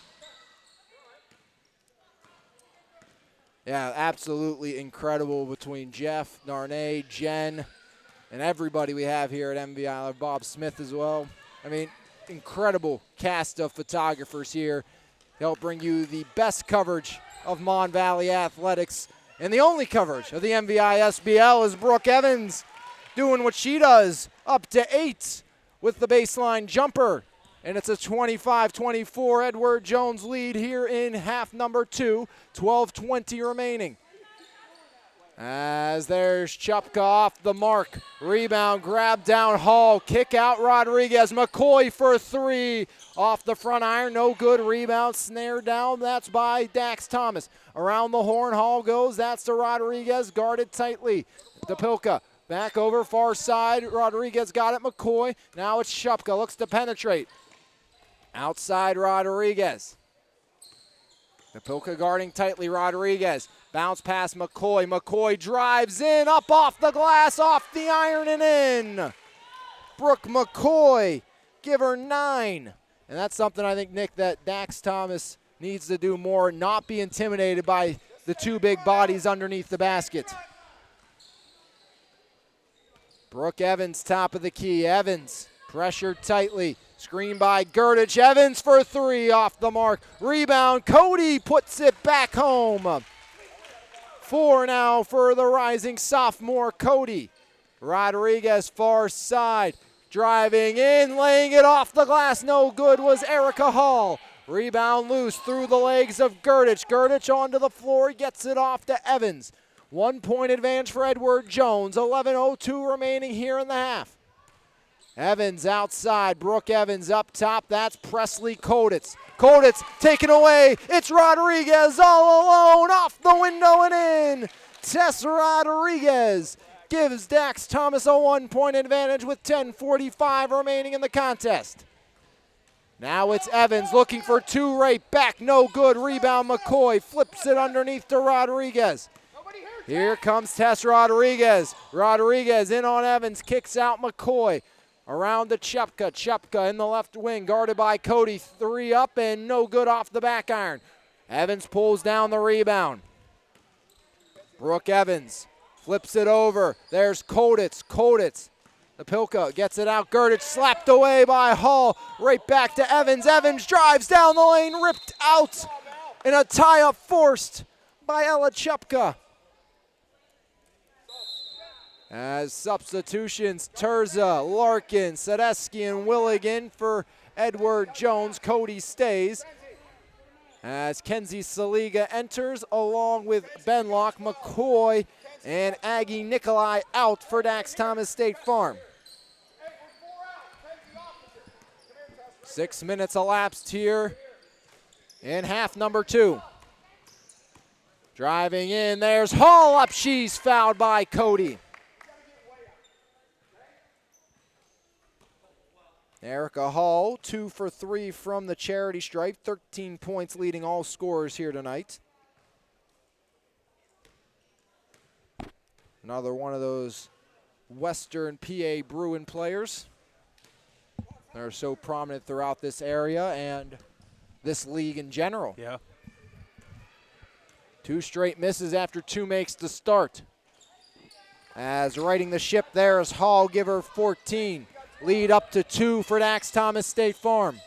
Yeah, absolutely incredible between Jeff, Narnay, Jen, and everybody we have here at MVI, Bob Smith as well. I mean, incredible cast of photographers here. They'll bring you the best coverage of Mon Valley athletics, and the only coverage of the MVISBL is Brooke Evans doing what she does, up to 8 with the baseline jumper. And it's a 25-24 Edward Jones lead here in half number 2, 12:20 remaining. As there's Chupka off the mark. Rebound, grab down Hall, kick out Rodriguez. McCoy for 3. Off the front iron, no good. Rebound, snare down. That's by Dax Thomas. Around the horn, Hall goes. That's to Rodriguez, guarded tightly. DePilka back over far side. Rodriguez got it, McCoy. Now it's Chupka, looks to penetrate. Outside Rodriguez. DePilka guarding tightly, Rodriguez. Bounce past McCoy. McCoy drives in, up off the glass, off the iron and in. Brooke McCoy, give her 9. And that's something I think, Nick, that Dax Thomas needs to do more, not be intimidated by the 2 big bodies underneath the basket. Brooke Evans, top of the key. Evans, pressured tightly. Screen by Gerdich. Evans for 3, off the mark. Rebound, Cody puts it back home. 4 now for the rising sophomore, Cody. Rodriguez far side, driving in, laying it off the glass, no good was Erica Hall. Rebound loose through the legs of Gerdich. Gerdich onto the floor, gets it off to Evans. 1 point advantage for Edward Jones, 11:02 remaining here in the half. Evans outside, Brooke Evans up top, that's Presley Koditz. Koditz taken away, it's Rodriguez all alone, off the window and in. Tess Rodriguez gives Dax Thomas a 1 point advantage with 10:45 remaining in the contest. Now it's Evans looking for 2 right back, no good, rebound McCoy, flips it underneath to Rodriguez. Here comes Tess Rodriguez. Rodriguez in on Evans, kicks out McCoy. Around to Chupka. Chupka in the left wing, guarded by Cody. 3 up and no good off the back iron. Evans pulls down the rebound. Brooke Evans flips it over. There's Koditz. Koditz. DePilka gets it out. Gerdich slapped away by Hall. Right back to Evans. Evans drives down the lane, ripped out. And a tie-up forced by Ella Chupka. As substitutions, Terza, Larkin, Sadesky, and Willigan for Edward Jones. Cody stays. As Kenzie Saliga enters along with Benlock, McCoy, and Aggie Nikolai out for Dax Thomas State Farm. 6 minutes elapsed here in half number 2. Driving in, there's Hall up, she's fouled by Cody. Erica Hall, 2 for 3 from the charity stripe, 13 points leading all scorers here tonight. Another one of those Western PA Bruin players. They're so prominent throughout this area and this league in general. Yeah. 2 straight misses after 2 makes the start. As riding the ship there is Hall, give her 14. Lead up to 2 for Dax Thomas State Farm.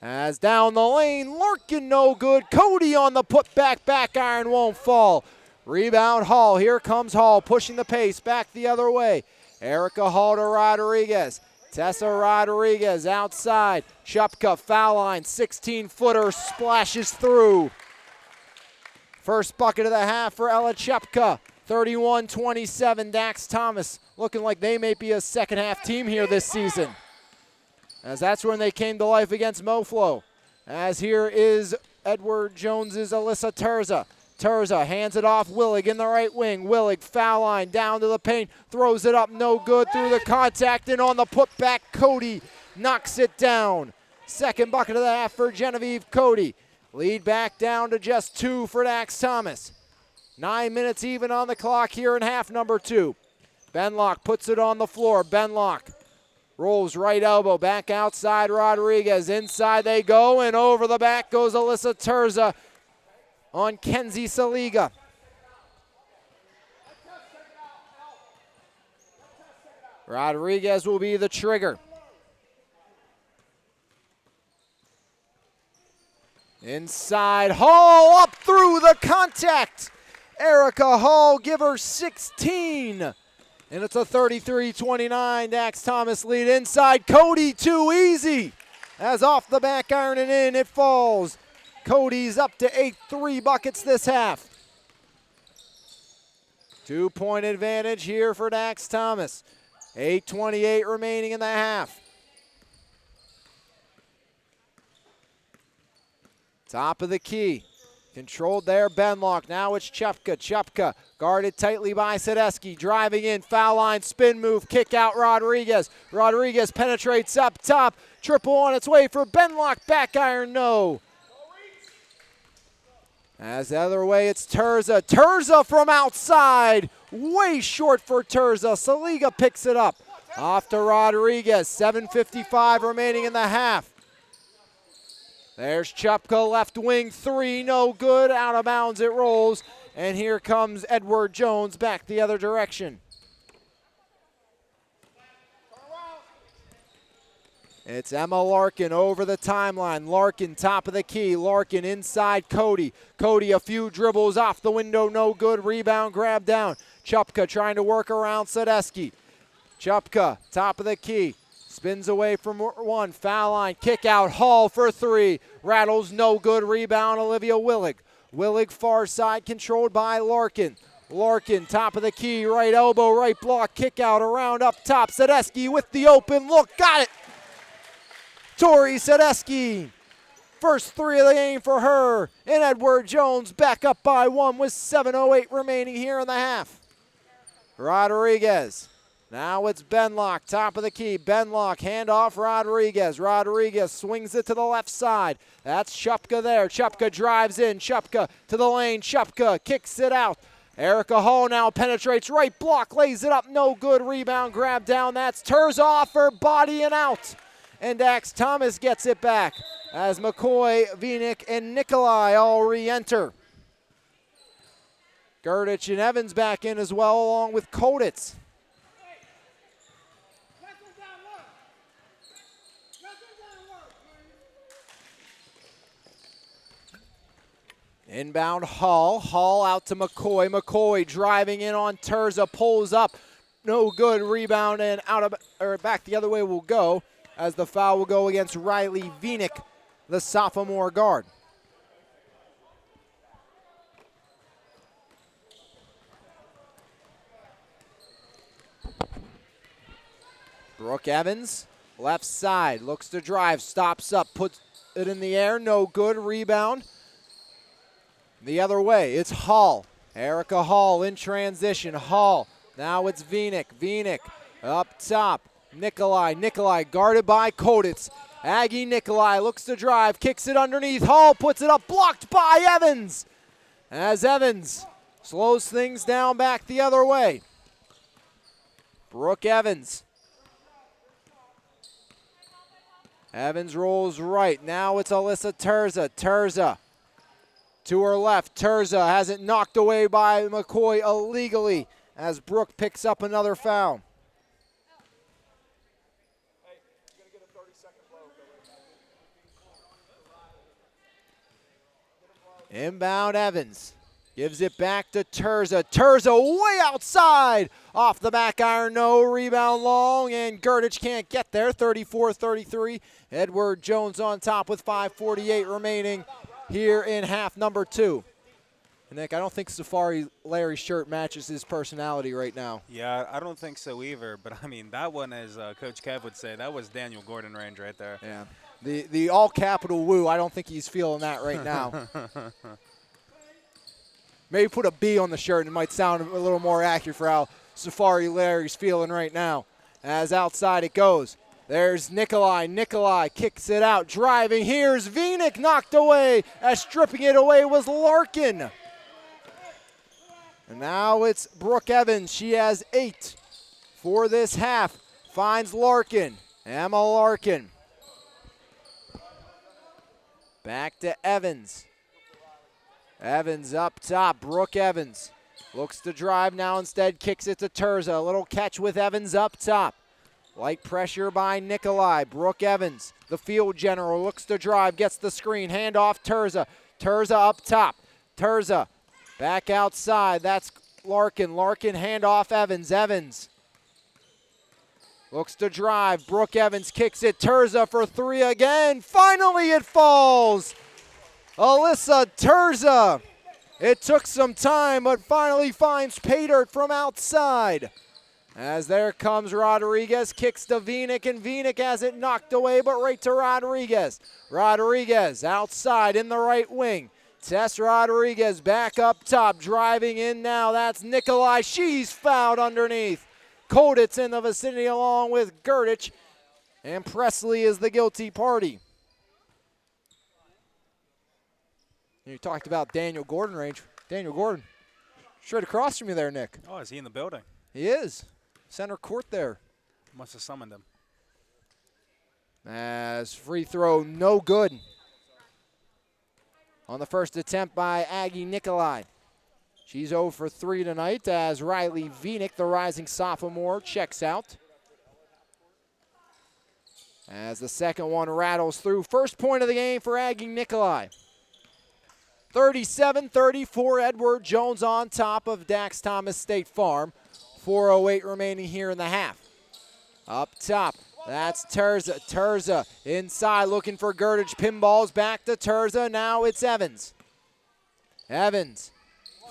As down the lane, Larkin no good. Cody on the putback, back iron won't fall. Rebound Hall, here comes Hall, pushing the pace back the other way. Erica Hall to Rodriguez. Tessa Rodriguez outside. Chupka foul line, 16-footer splashes through. First bucket of the half for Ella Chupka. 31-27, Dax Thomas looking like they may be a second half team here this season. As that's when they came to life against Moflo. As here is Edward Jones's Alyssa Terza. Terza hands it off. Willig in the right wing. Willig foul line down to the paint. Throws it up. No good through the contact. And on the putback, Cody knocks it down. Second bucket of the half for Genevieve Cody. Lead back down to just 2 for Dax Thomas. 9 minutes even on the clock here in half number 2. Benlock puts it on the floor. Benlock rolls right elbow. Back outside Rodriguez. Inside they go. And over the back goes Alyssa Terza on Kenzie Saliga. Rodriguez will be the trigger. Inside, Hall up through the contact. Erica Hall, give her 16. And it's a 33-29 Dax Thomas lead. Inside, Cody too easy. As off the back iron and in, it falls. Cody's up to 8 3 buckets this half. 2-point advantage here for Dax Thomas. 8:28 remaining in the half. Top of the key. Controlled there, Benlock. Now it's Chupka. Chupka guarded tightly by Sadesky. Driving in, foul line, spin move, kick out Rodriguez. Rodriguez penetrates up top. Triple on its way for Benlock. Back iron, no. As the other way, it's Terza. Terza from outside. Way short for Terza. Saliga picks it up. Off to Rodriguez. 7:55 remaining in the half. There's Chupka, left wing, 3, no good. Out of bounds it rolls. And here comes Edward Jones back the other direction. It's Emma Larkin over the timeline. Larkin top of the key. Larkin inside Cody. Cody a few dribbles off the window, no good. Rebound, grab down. Chupka trying to work around Sadesky. Chupka top of the key. Spins away from one. Foul line, kick out. Hall for 3. Rattles, no good. Rebound, Olivia Willig. Willig far side controlled by Larkin. Larkin top of the key. Right elbow, right block. Kick out around up top. Sadesky with the open look. Got it. Tori Sadesky. First 3 of the game for her. And Edward Jones back up by 1 with 7:08 remaining here in the half. Rodriguez. Now it's Benlock, top of the key. Benlock, handoff Rodriguez. Rodriguez swings it to the left side. That's Chupka there. Chupka drives in. Chupka to the lane. Chupka kicks it out. Erica Hall now penetrates right block, lays it up, no good. Rebound, grab down. That's Terza off her body and out. And Dax Thomas gets it back as McCoy, Vinick, and Nikolai all re-enter. Gerdich and Evans back in as well, along with Koditz. Inbound Hall. Hall out to McCoy. McCoy driving in on Terza. Pulls up. No good. Rebound and out of or back the other way will go as the foul will go against Riley Vinick, the sophomore guard. Brooke Evans, left side, looks to drive, stops up, puts it in the air. No good. Rebound. The other way, it's Hall. Erica Hall in transition. Hall. Now it's Vinick. Vinick up top. Nikolai. Nikolai guarded by Koditz. Aggie Nikolai looks to drive. Kicks it underneath. Hall puts it up. Blocked by Evans. As Evans slows things down back the other way. Brooke Evans. Evans rolls right. Now it's Alyssa Terza. Terza. To her left, Terza has it knocked away by McCoy illegally as Brooke picks up another foul. Inbound Evans gives it back to Terza. Terza way outside. Off the back iron, no. Rebound long, and Gerdich can't get there. 34-33. Edward Jones on top with 5:48 remaining here in half number 2. And Nick, I don't think Safari Larry's shirt matches his personality right now. Yeah, I don't think so either. But, I mean, that one, as Coach Kev would say, that was Daniel Gordon range right there. Yeah. The all-capital woo, I don't think he's feeling that right now. Maybe put a B on the shirt and it might sound a little more accurate for how Safari Larry's feeling right now. As outside it goes. There's Nikolai. Nikolai kicks it out. Driving. Here's Vinick, knocked away. As stripping it away was Larkin. And now it's Brooke Evans. She has 8 for this half. Finds Larkin. Emma Larkin. Back to Evans. Evans up top. Brooke Evans looks to drive now, instead kicks it to Terza. A little catch with Evans up top. Light pressure by Nikolai. Brooke Evans, the field general, looks to drive, gets the screen. Hand off Terza. Terza up top. Terza back outside. That's Larkin. Larkin hand off Evans. Evans looks to drive. Brooke Evans kicks it. Terza for 3 again. Finally it falls. Alyssa Terza. It took some time, but finally finds pay dirt from outside. As there comes Rodriguez, kicks to Vinick, and Vinick has it knocked away, but right to Rodriguez. Rodriguez outside in the right wing. Tess Rodriguez back up top, driving in now. That's Nikolai. She's fouled underneath. Koditz in the vicinity along with Gerdich, and Presley is the guilty party. You talked about Daniel Gordon range. Daniel Gordon, straight across from you there, Nick. Oh, is he in the building? He is. Center court there. Must have summoned him. As free throw, no good. On the first attempt by Aggie Nikolai. She's 0 for 3 tonight as Riley Vinick, the rising sophomore, checks out. As the second one rattles through. First point of the game for Aggie Nikolai. 37-34, Edward Jones on top of Dax Thomas State Farm. 4:08 remaining here in the half. Up top, that's Terza. Terza inside looking for Gerdich. Pinballs back to Terza. Now it's Evans. Evans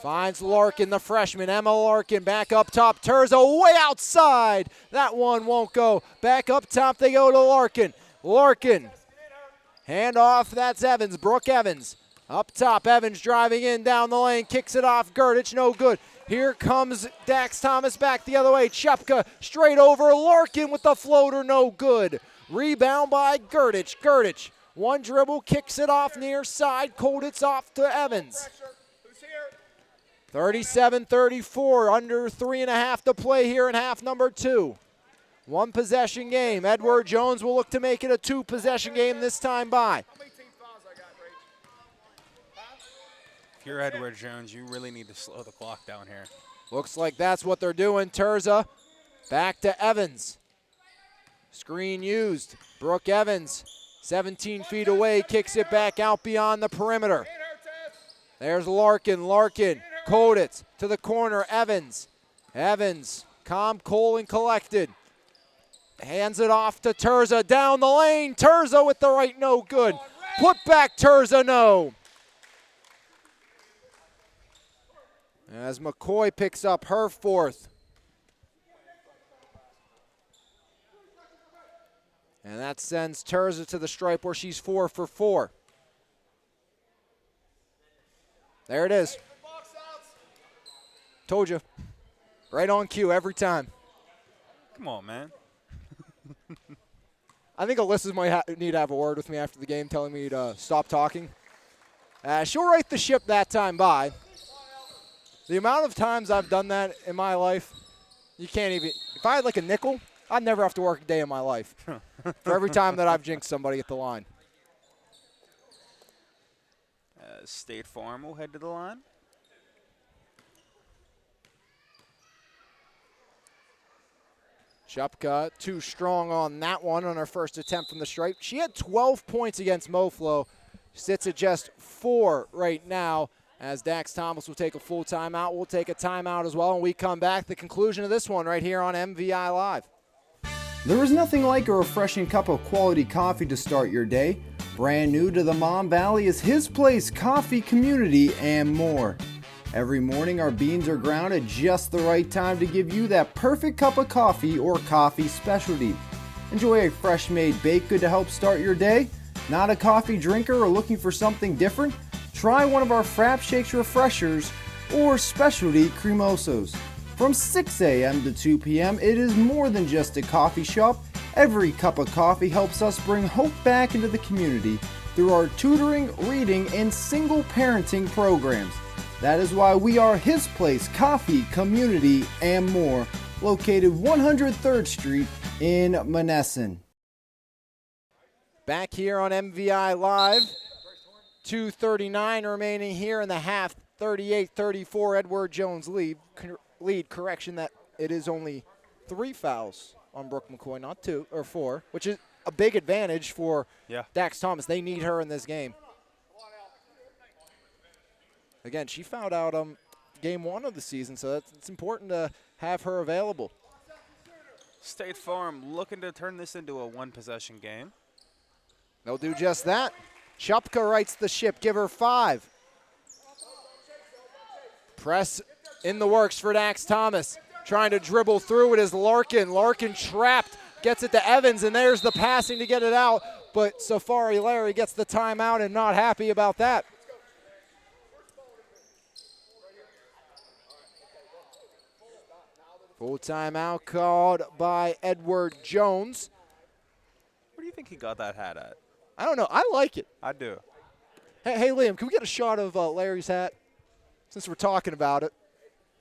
finds Larkin, the freshman. Emma Larkin back up top. Terza way outside. That one won't go. Back up top they go to Larkin. Larkin, hand off, that's Evans. Brooke Evans. Up top, Evans driving in down the lane. Kicks it off, Gerdich, no good. Here comes Dax Thomas back the other way. Chepka straight over. Larkin with the floater, no good. Rebound by Gerdich. Gerdich, one dribble, kicks it off near side. Koditz off to Evans. 37-34, under 3.5 to play here in half number 2. One possession game. Edward Jones will look to make it a 2-possession game this time by. If you're Edward Jones, you really need to slow the clock down here. Looks like that's what they're doing. Terza back to Evans. Screen used. Brooke Evans, 17 feet away, kicks it back out beyond the perimeter. There's Larkin. Larkin, Koditz to the corner. Evans. Evans, calm, cool, and collected. Hands it off to Terza down the lane. Terza with the right, no good. Put back Terza, no. As McCoy picks up her 4th. And that sends Terza to the stripe where she's 4 for 4. There it is. Told you. Right on cue every time. Come on, man. I think Alyssa might need to have a word with me after the game telling me to stop talking. She'll right the ship that time by. The amount of times I've done that in my life, you can't even. If I had like a nickel, I'd never have to work a day in my life for every time that I've jinxed somebody at the line. State Farm will head to the line. Chupka too strong on that one on her first attempt from the stripe. She had 12 points against Moflo. Sits at just 4 right now. As Dax Thomas will take a full timeout. We'll take a timeout as well. And we come back, the conclusion of this one right here on MVI Live. There is nothing like a refreshing cup of quality coffee to start your day. Brand new to the Mon Valley is His Place Coffee Community and more. Every morning our beans are ground at just the right time to give you that perfect cup of coffee or coffee specialty. Enjoy a fresh made baked good to help start your day? Not a coffee drinker or looking for something different? Try one of our Frap Shakes Refreshers or specialty cremosos. From 6 a.m. to 2 p.m., it is more than just a coffee shop. Every cup of coffee helps us bring hope back into the community through our tutoring, reading, and single parenting programs. That is why we are His Place Coffee, Community, and More, located 103rd Street in Monessen. Back here on MVI Live, 2:39 remaining here in the half, 38-34, Edward Jones lead. Correction that it is only 3 fouls on Brooke McCoy, not 2 or 4, which is a big advantage for Dax Thomas. They need her in this game. Again, she fouled out game 1 of the season, so it's important to have her available. State Farm looking to turn this into a 1-possession game. They'll do just that. Chupka rights the ship, give her 5. Press in the works for Dax Thomas. Trying to dribble through it is Larkin. Larkin trapped, gets it to Evans, and there's the passing to get it out. But Safari Larry gets the timeout and not happy about that. Full timeout called by Edward Jones. Where do you think he got that hat at? I don't know. I like it. I do. Hey, Liam, can we get a shot of Larry's hat since we're talking about it?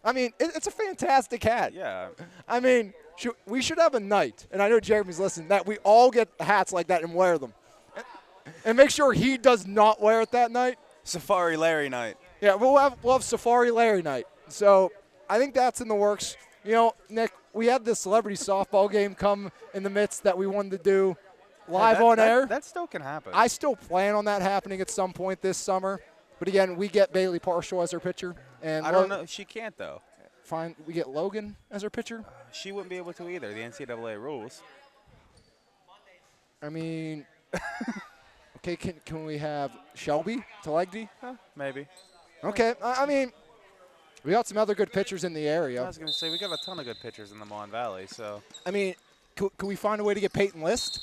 I mean, it's a fantastic hat. Yeah. I mean, we should have a night, and I know Jeremy's listening, that we all get hats like that and wear them. And make sure he does not wear it that night. Safari Larry night. Yeah, we'll have Safari Larry night. So I think that's in the works. You know, Nick, we had this celebrity softball game come in the midst that we wanted to do live on air. That still can happen. I still plan on that happening at some point this summer. But again, we get Bailey Partial as our pitcher. And I don't know. She can't, though. Fine, we get Logan as our pitcher. She wouldn't be able to either. The NCAA rules. I mean, okay, can we have Shelby Talegdi? Maybe. Okay, I mean, we got some other good pitchers in the area. I was going to say, we got a ton of good pitchers in the Mon Valley, so. I mean, could we find a way to get Peyton List?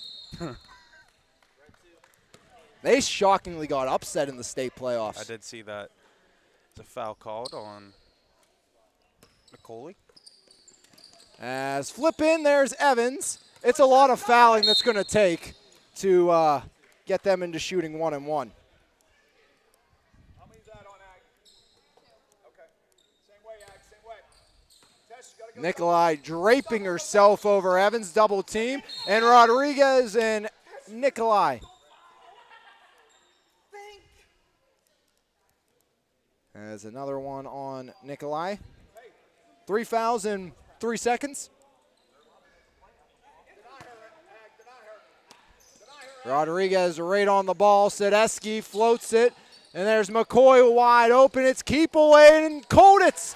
They shockingly got upset in the state playoffs. I did see that. It's a foul called on Nicole. As flip in, there's Evans. It's a lot of fouling that's going to take to get them into shooting 1-1. How many is that on Ag? Okay. Same way, Ag, same way. Tess, you gotta go. Nikolai draping herself over Evans, double team, and Rodriguez and Nikolai. As another one on Nikolai. 3 fouls in 3 seconds. Rodriguez right on the ball. Sedeski floats it. And there's McCoy wide open. It's keep away, and Koditz,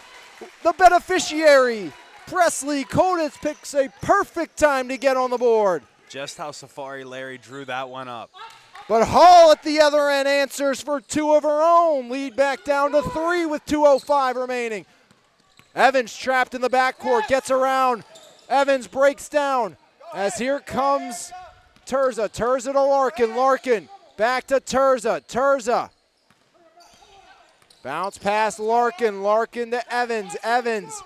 the beneficiary. Presley Koditz picks a perfect time to get on the board. Just how Safari Larry drew that one up. But Hall at the other end answers for 2 of her own. Lead back down to 3 with 2:05 remaining. Evans trapped in the backcourt, gets around. Evans breaks down as here comes Terza. Terza to Larkin. Larkin back to Terza. Terza. Bounce past Larkin. Larkin to Evans. Evans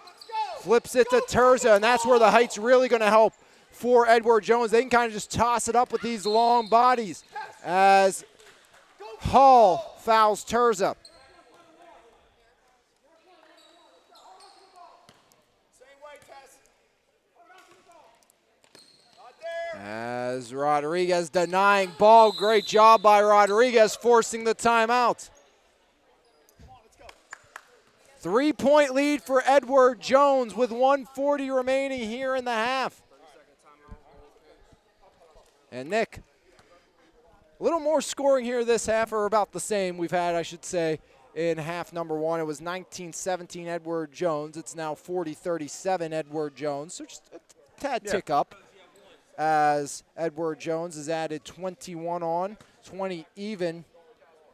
flips it to Terza, and that's where the height's really going to help for Edward Jones. They can kind of just toss it up with these long bodies as Hall fouls Terza. As Rodriguez denying ball. Great job by Rodriguez forcing the timeout. 3-point lead for Edward Jones with 1:40 remaining here in the half. And Nick, a little more scoring here this half, or about the same we've had, I should say, in half number 1. It was 19-17 Edward Jones. It's now 40-37 Edward Jones. So just a tad tick up as Edward Jones has added 21 on, 20 even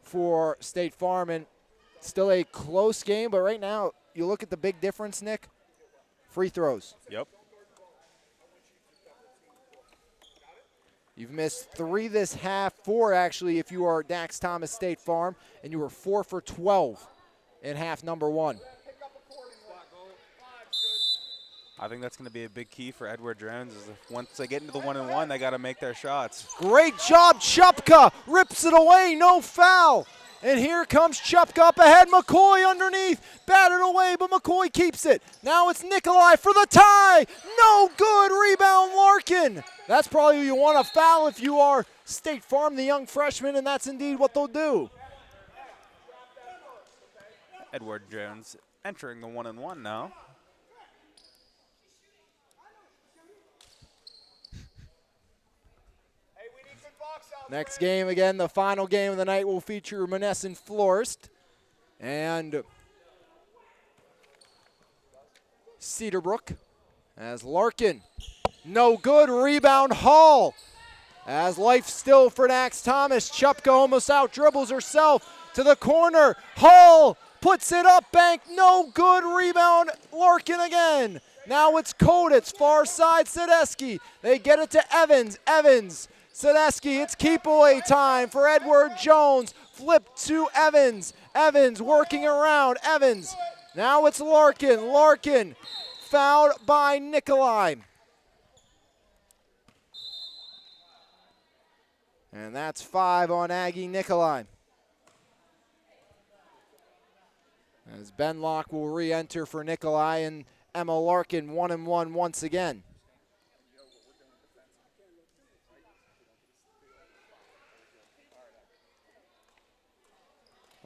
for State Farm. And still a close game, but right now, you look at the big difference, Nick, free throws. Yep. You've missed 3 this half, 4 actually if you are Dax Thomas State Farm, and you were 4 for 12 in half number 1. I think that's going to be a big key for Edward Jones. Is if once they get into the 1-and-1, they got to make their shots. Great job, Chupka rips it away, no foul. And here comes Chupka up ahead, McCoy underneath, batted away, but McCoy keeps it. Now it's Nikolai for the tie, no good, rebound Larkin. That's probably who you want to foul if you are State Farm, the young freshman, and that's indeed what they'll do. Edward Jones entering the 1-and-1 now. Next game, again, the final game of the night will feature Monessen Florist and Cedarbrook as Larkin. No good, rebound Hall. As life still for Dax Thomas. Chupka almost out dribbles herself to the corner. Hall puts it up, bank, no good, rebound Larkin again. Now it's Koditz, far side Sadesky. They get it to Evans, Sadesky, it's keep away time for Edward Jones. Flip to Evans. Evans working around. Evans. Now it's Larkin. Larkin fouled by Nikolai. And that's 5 on Aggie Nikolai. As Benlock will re-enter for Nikolai and Emma Larkin 1-and-1 once again.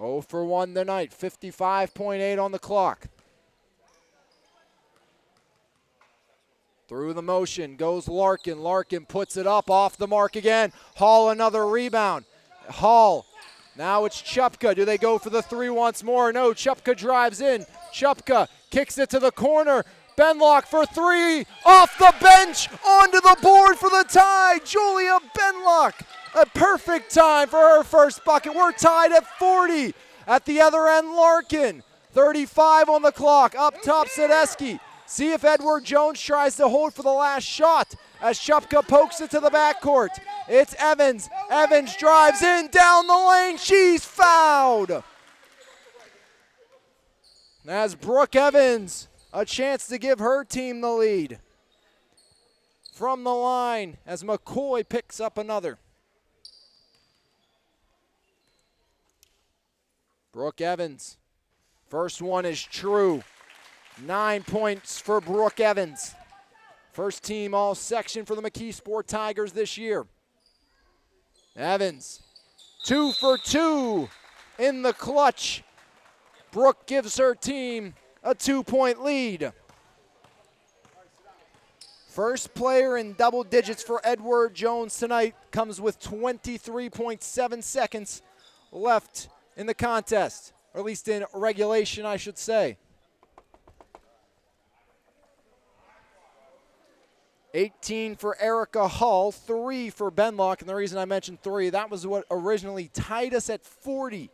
Oh for 1 tonight, 55.8 on the clock. Through the motion goes Larkin. Larkin puts it up off the mark again. Hall another rebound. Hall. Now it's Chupka. Do they go for the 3 once more? No, Chupka drives in. Chupka kicks it to the corner. Benlock for 3. Off the bench. Onto the board for the tie. Julia Benlock. A perfect time for her first bucket. We're tied at 40. At the other end, Larkin. 35 on the clock. Up top, Sadesky. See if Edward Jones tries to hold for the last shot as Chupka pokes it to the backcourt. It's Evans. Evans drives in down the lane. She's fouled. As Brooke Evans, a chance to give her team the lead. From the line as McCoy picks up another. Brooke Evans. First one is true. 9 points for Brooke Evans. First team all section for the McKeesport Tigers this year. Evans, 2 for 2 in the clutch. Brooke gives her team a 2-point lead. First player in double digits for Edward Jones tonight comes with 23.7 seconds left in the contest, or at least in regulation, I should say. 18 for Erica Hall, 3 for Benlock, and the reason I mentioned 3, that was what originally tied us at 40.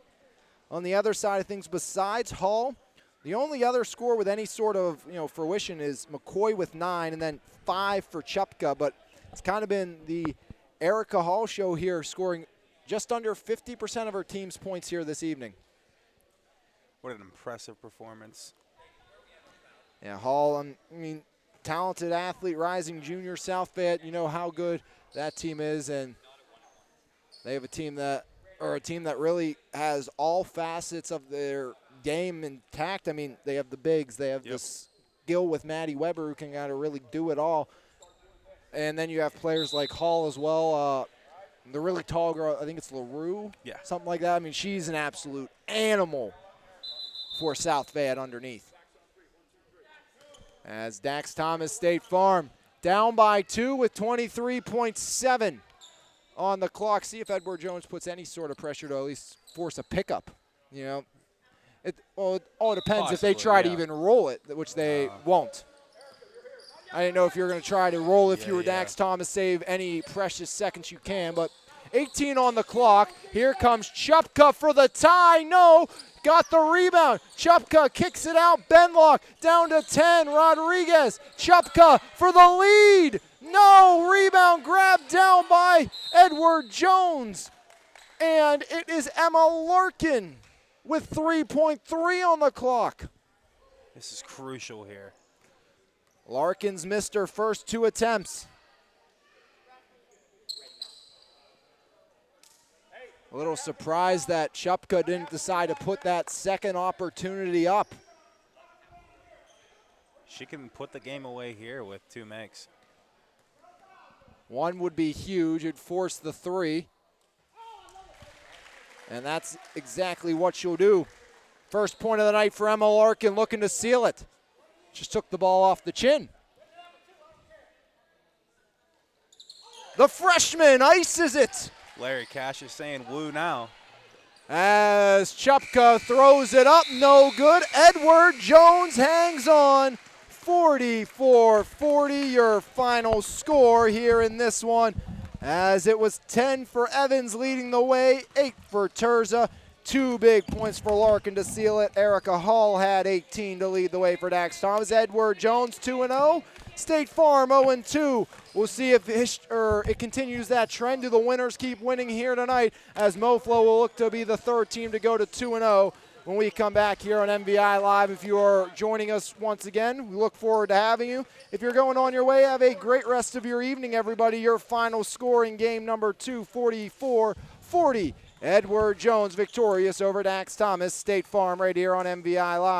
On the other side of things, besides Hall, the only other score with any sort of fruition is McCoy with 9, and then 5 for Chupka, but it's kind of been the Erica Hall show here, scoring just under 50% of her team's points here this evening. What an impressive performance. Yeah, Hall, talented athlete, rising junior, South Fayette. You know how good that team is, and they have a team that really has all facets of their game intact. They have the bigs, they have the skill with Maddie Weber, who can kind of really do it all, and then you have players like Hall as well. The really tall girl, I think it's LaRue, something like that. She's an absolute animal for South Fayette underneath. As Dax Thomas, State Farm, down by 2 with 23.7 on the clock. See if Edward Jones puts any sort of pressure to at least force a pickup. It all depends if they try to even roll it, which they won't. I didn't know if you were going to try to roll if you were Dax Thomas, save any precious seconds you can, but 18 on the clock. Here comes Chupka for the tie. No, got the rebound. Chupka kicks it out. Benlock down to 10. Rodriguez. Chupka for the lead. No, rebound grabbed down by Edward Jones. And it is Emma Larkin with 3.3 on the clock. This is crucial here. Larkins missed her first 2 attempts. A little surprised that Chupka didn't decide to put that second opportunity up. She can put the game away here with 2 makes. One would be huge. It'd force the 3. And that's exactly what she'll do. First point of the night for Emma Larkin, looking to seal it. Just took the ball off the chin. The freshman ices it. Larry Cash is saying woo now. As Chupka throws it up, no good. Edward Jones hangs on. 44-40, your final score here in this one, as it was 10 for Evans leading the way, 8 for Terza. 2 big points for Larkin to seal it. Erica Hall had 18 to lead the way for Dax Thomas. Edward Jones 2-0. State Farm 0-2. We'll see if it continues that trend. Do the winners keep winning here tonight, as MoFlo will look to be the 3rd team to go to 2-0 when we come back here on MVI Live. If you are joining us once again, we look forward to having you. If you're going on your way, have a great rest of your evening, everybody. Your final score in game number 2, 44-40. Edward Jones victorious over Dax Thomas. State Farm right here on MVI Live.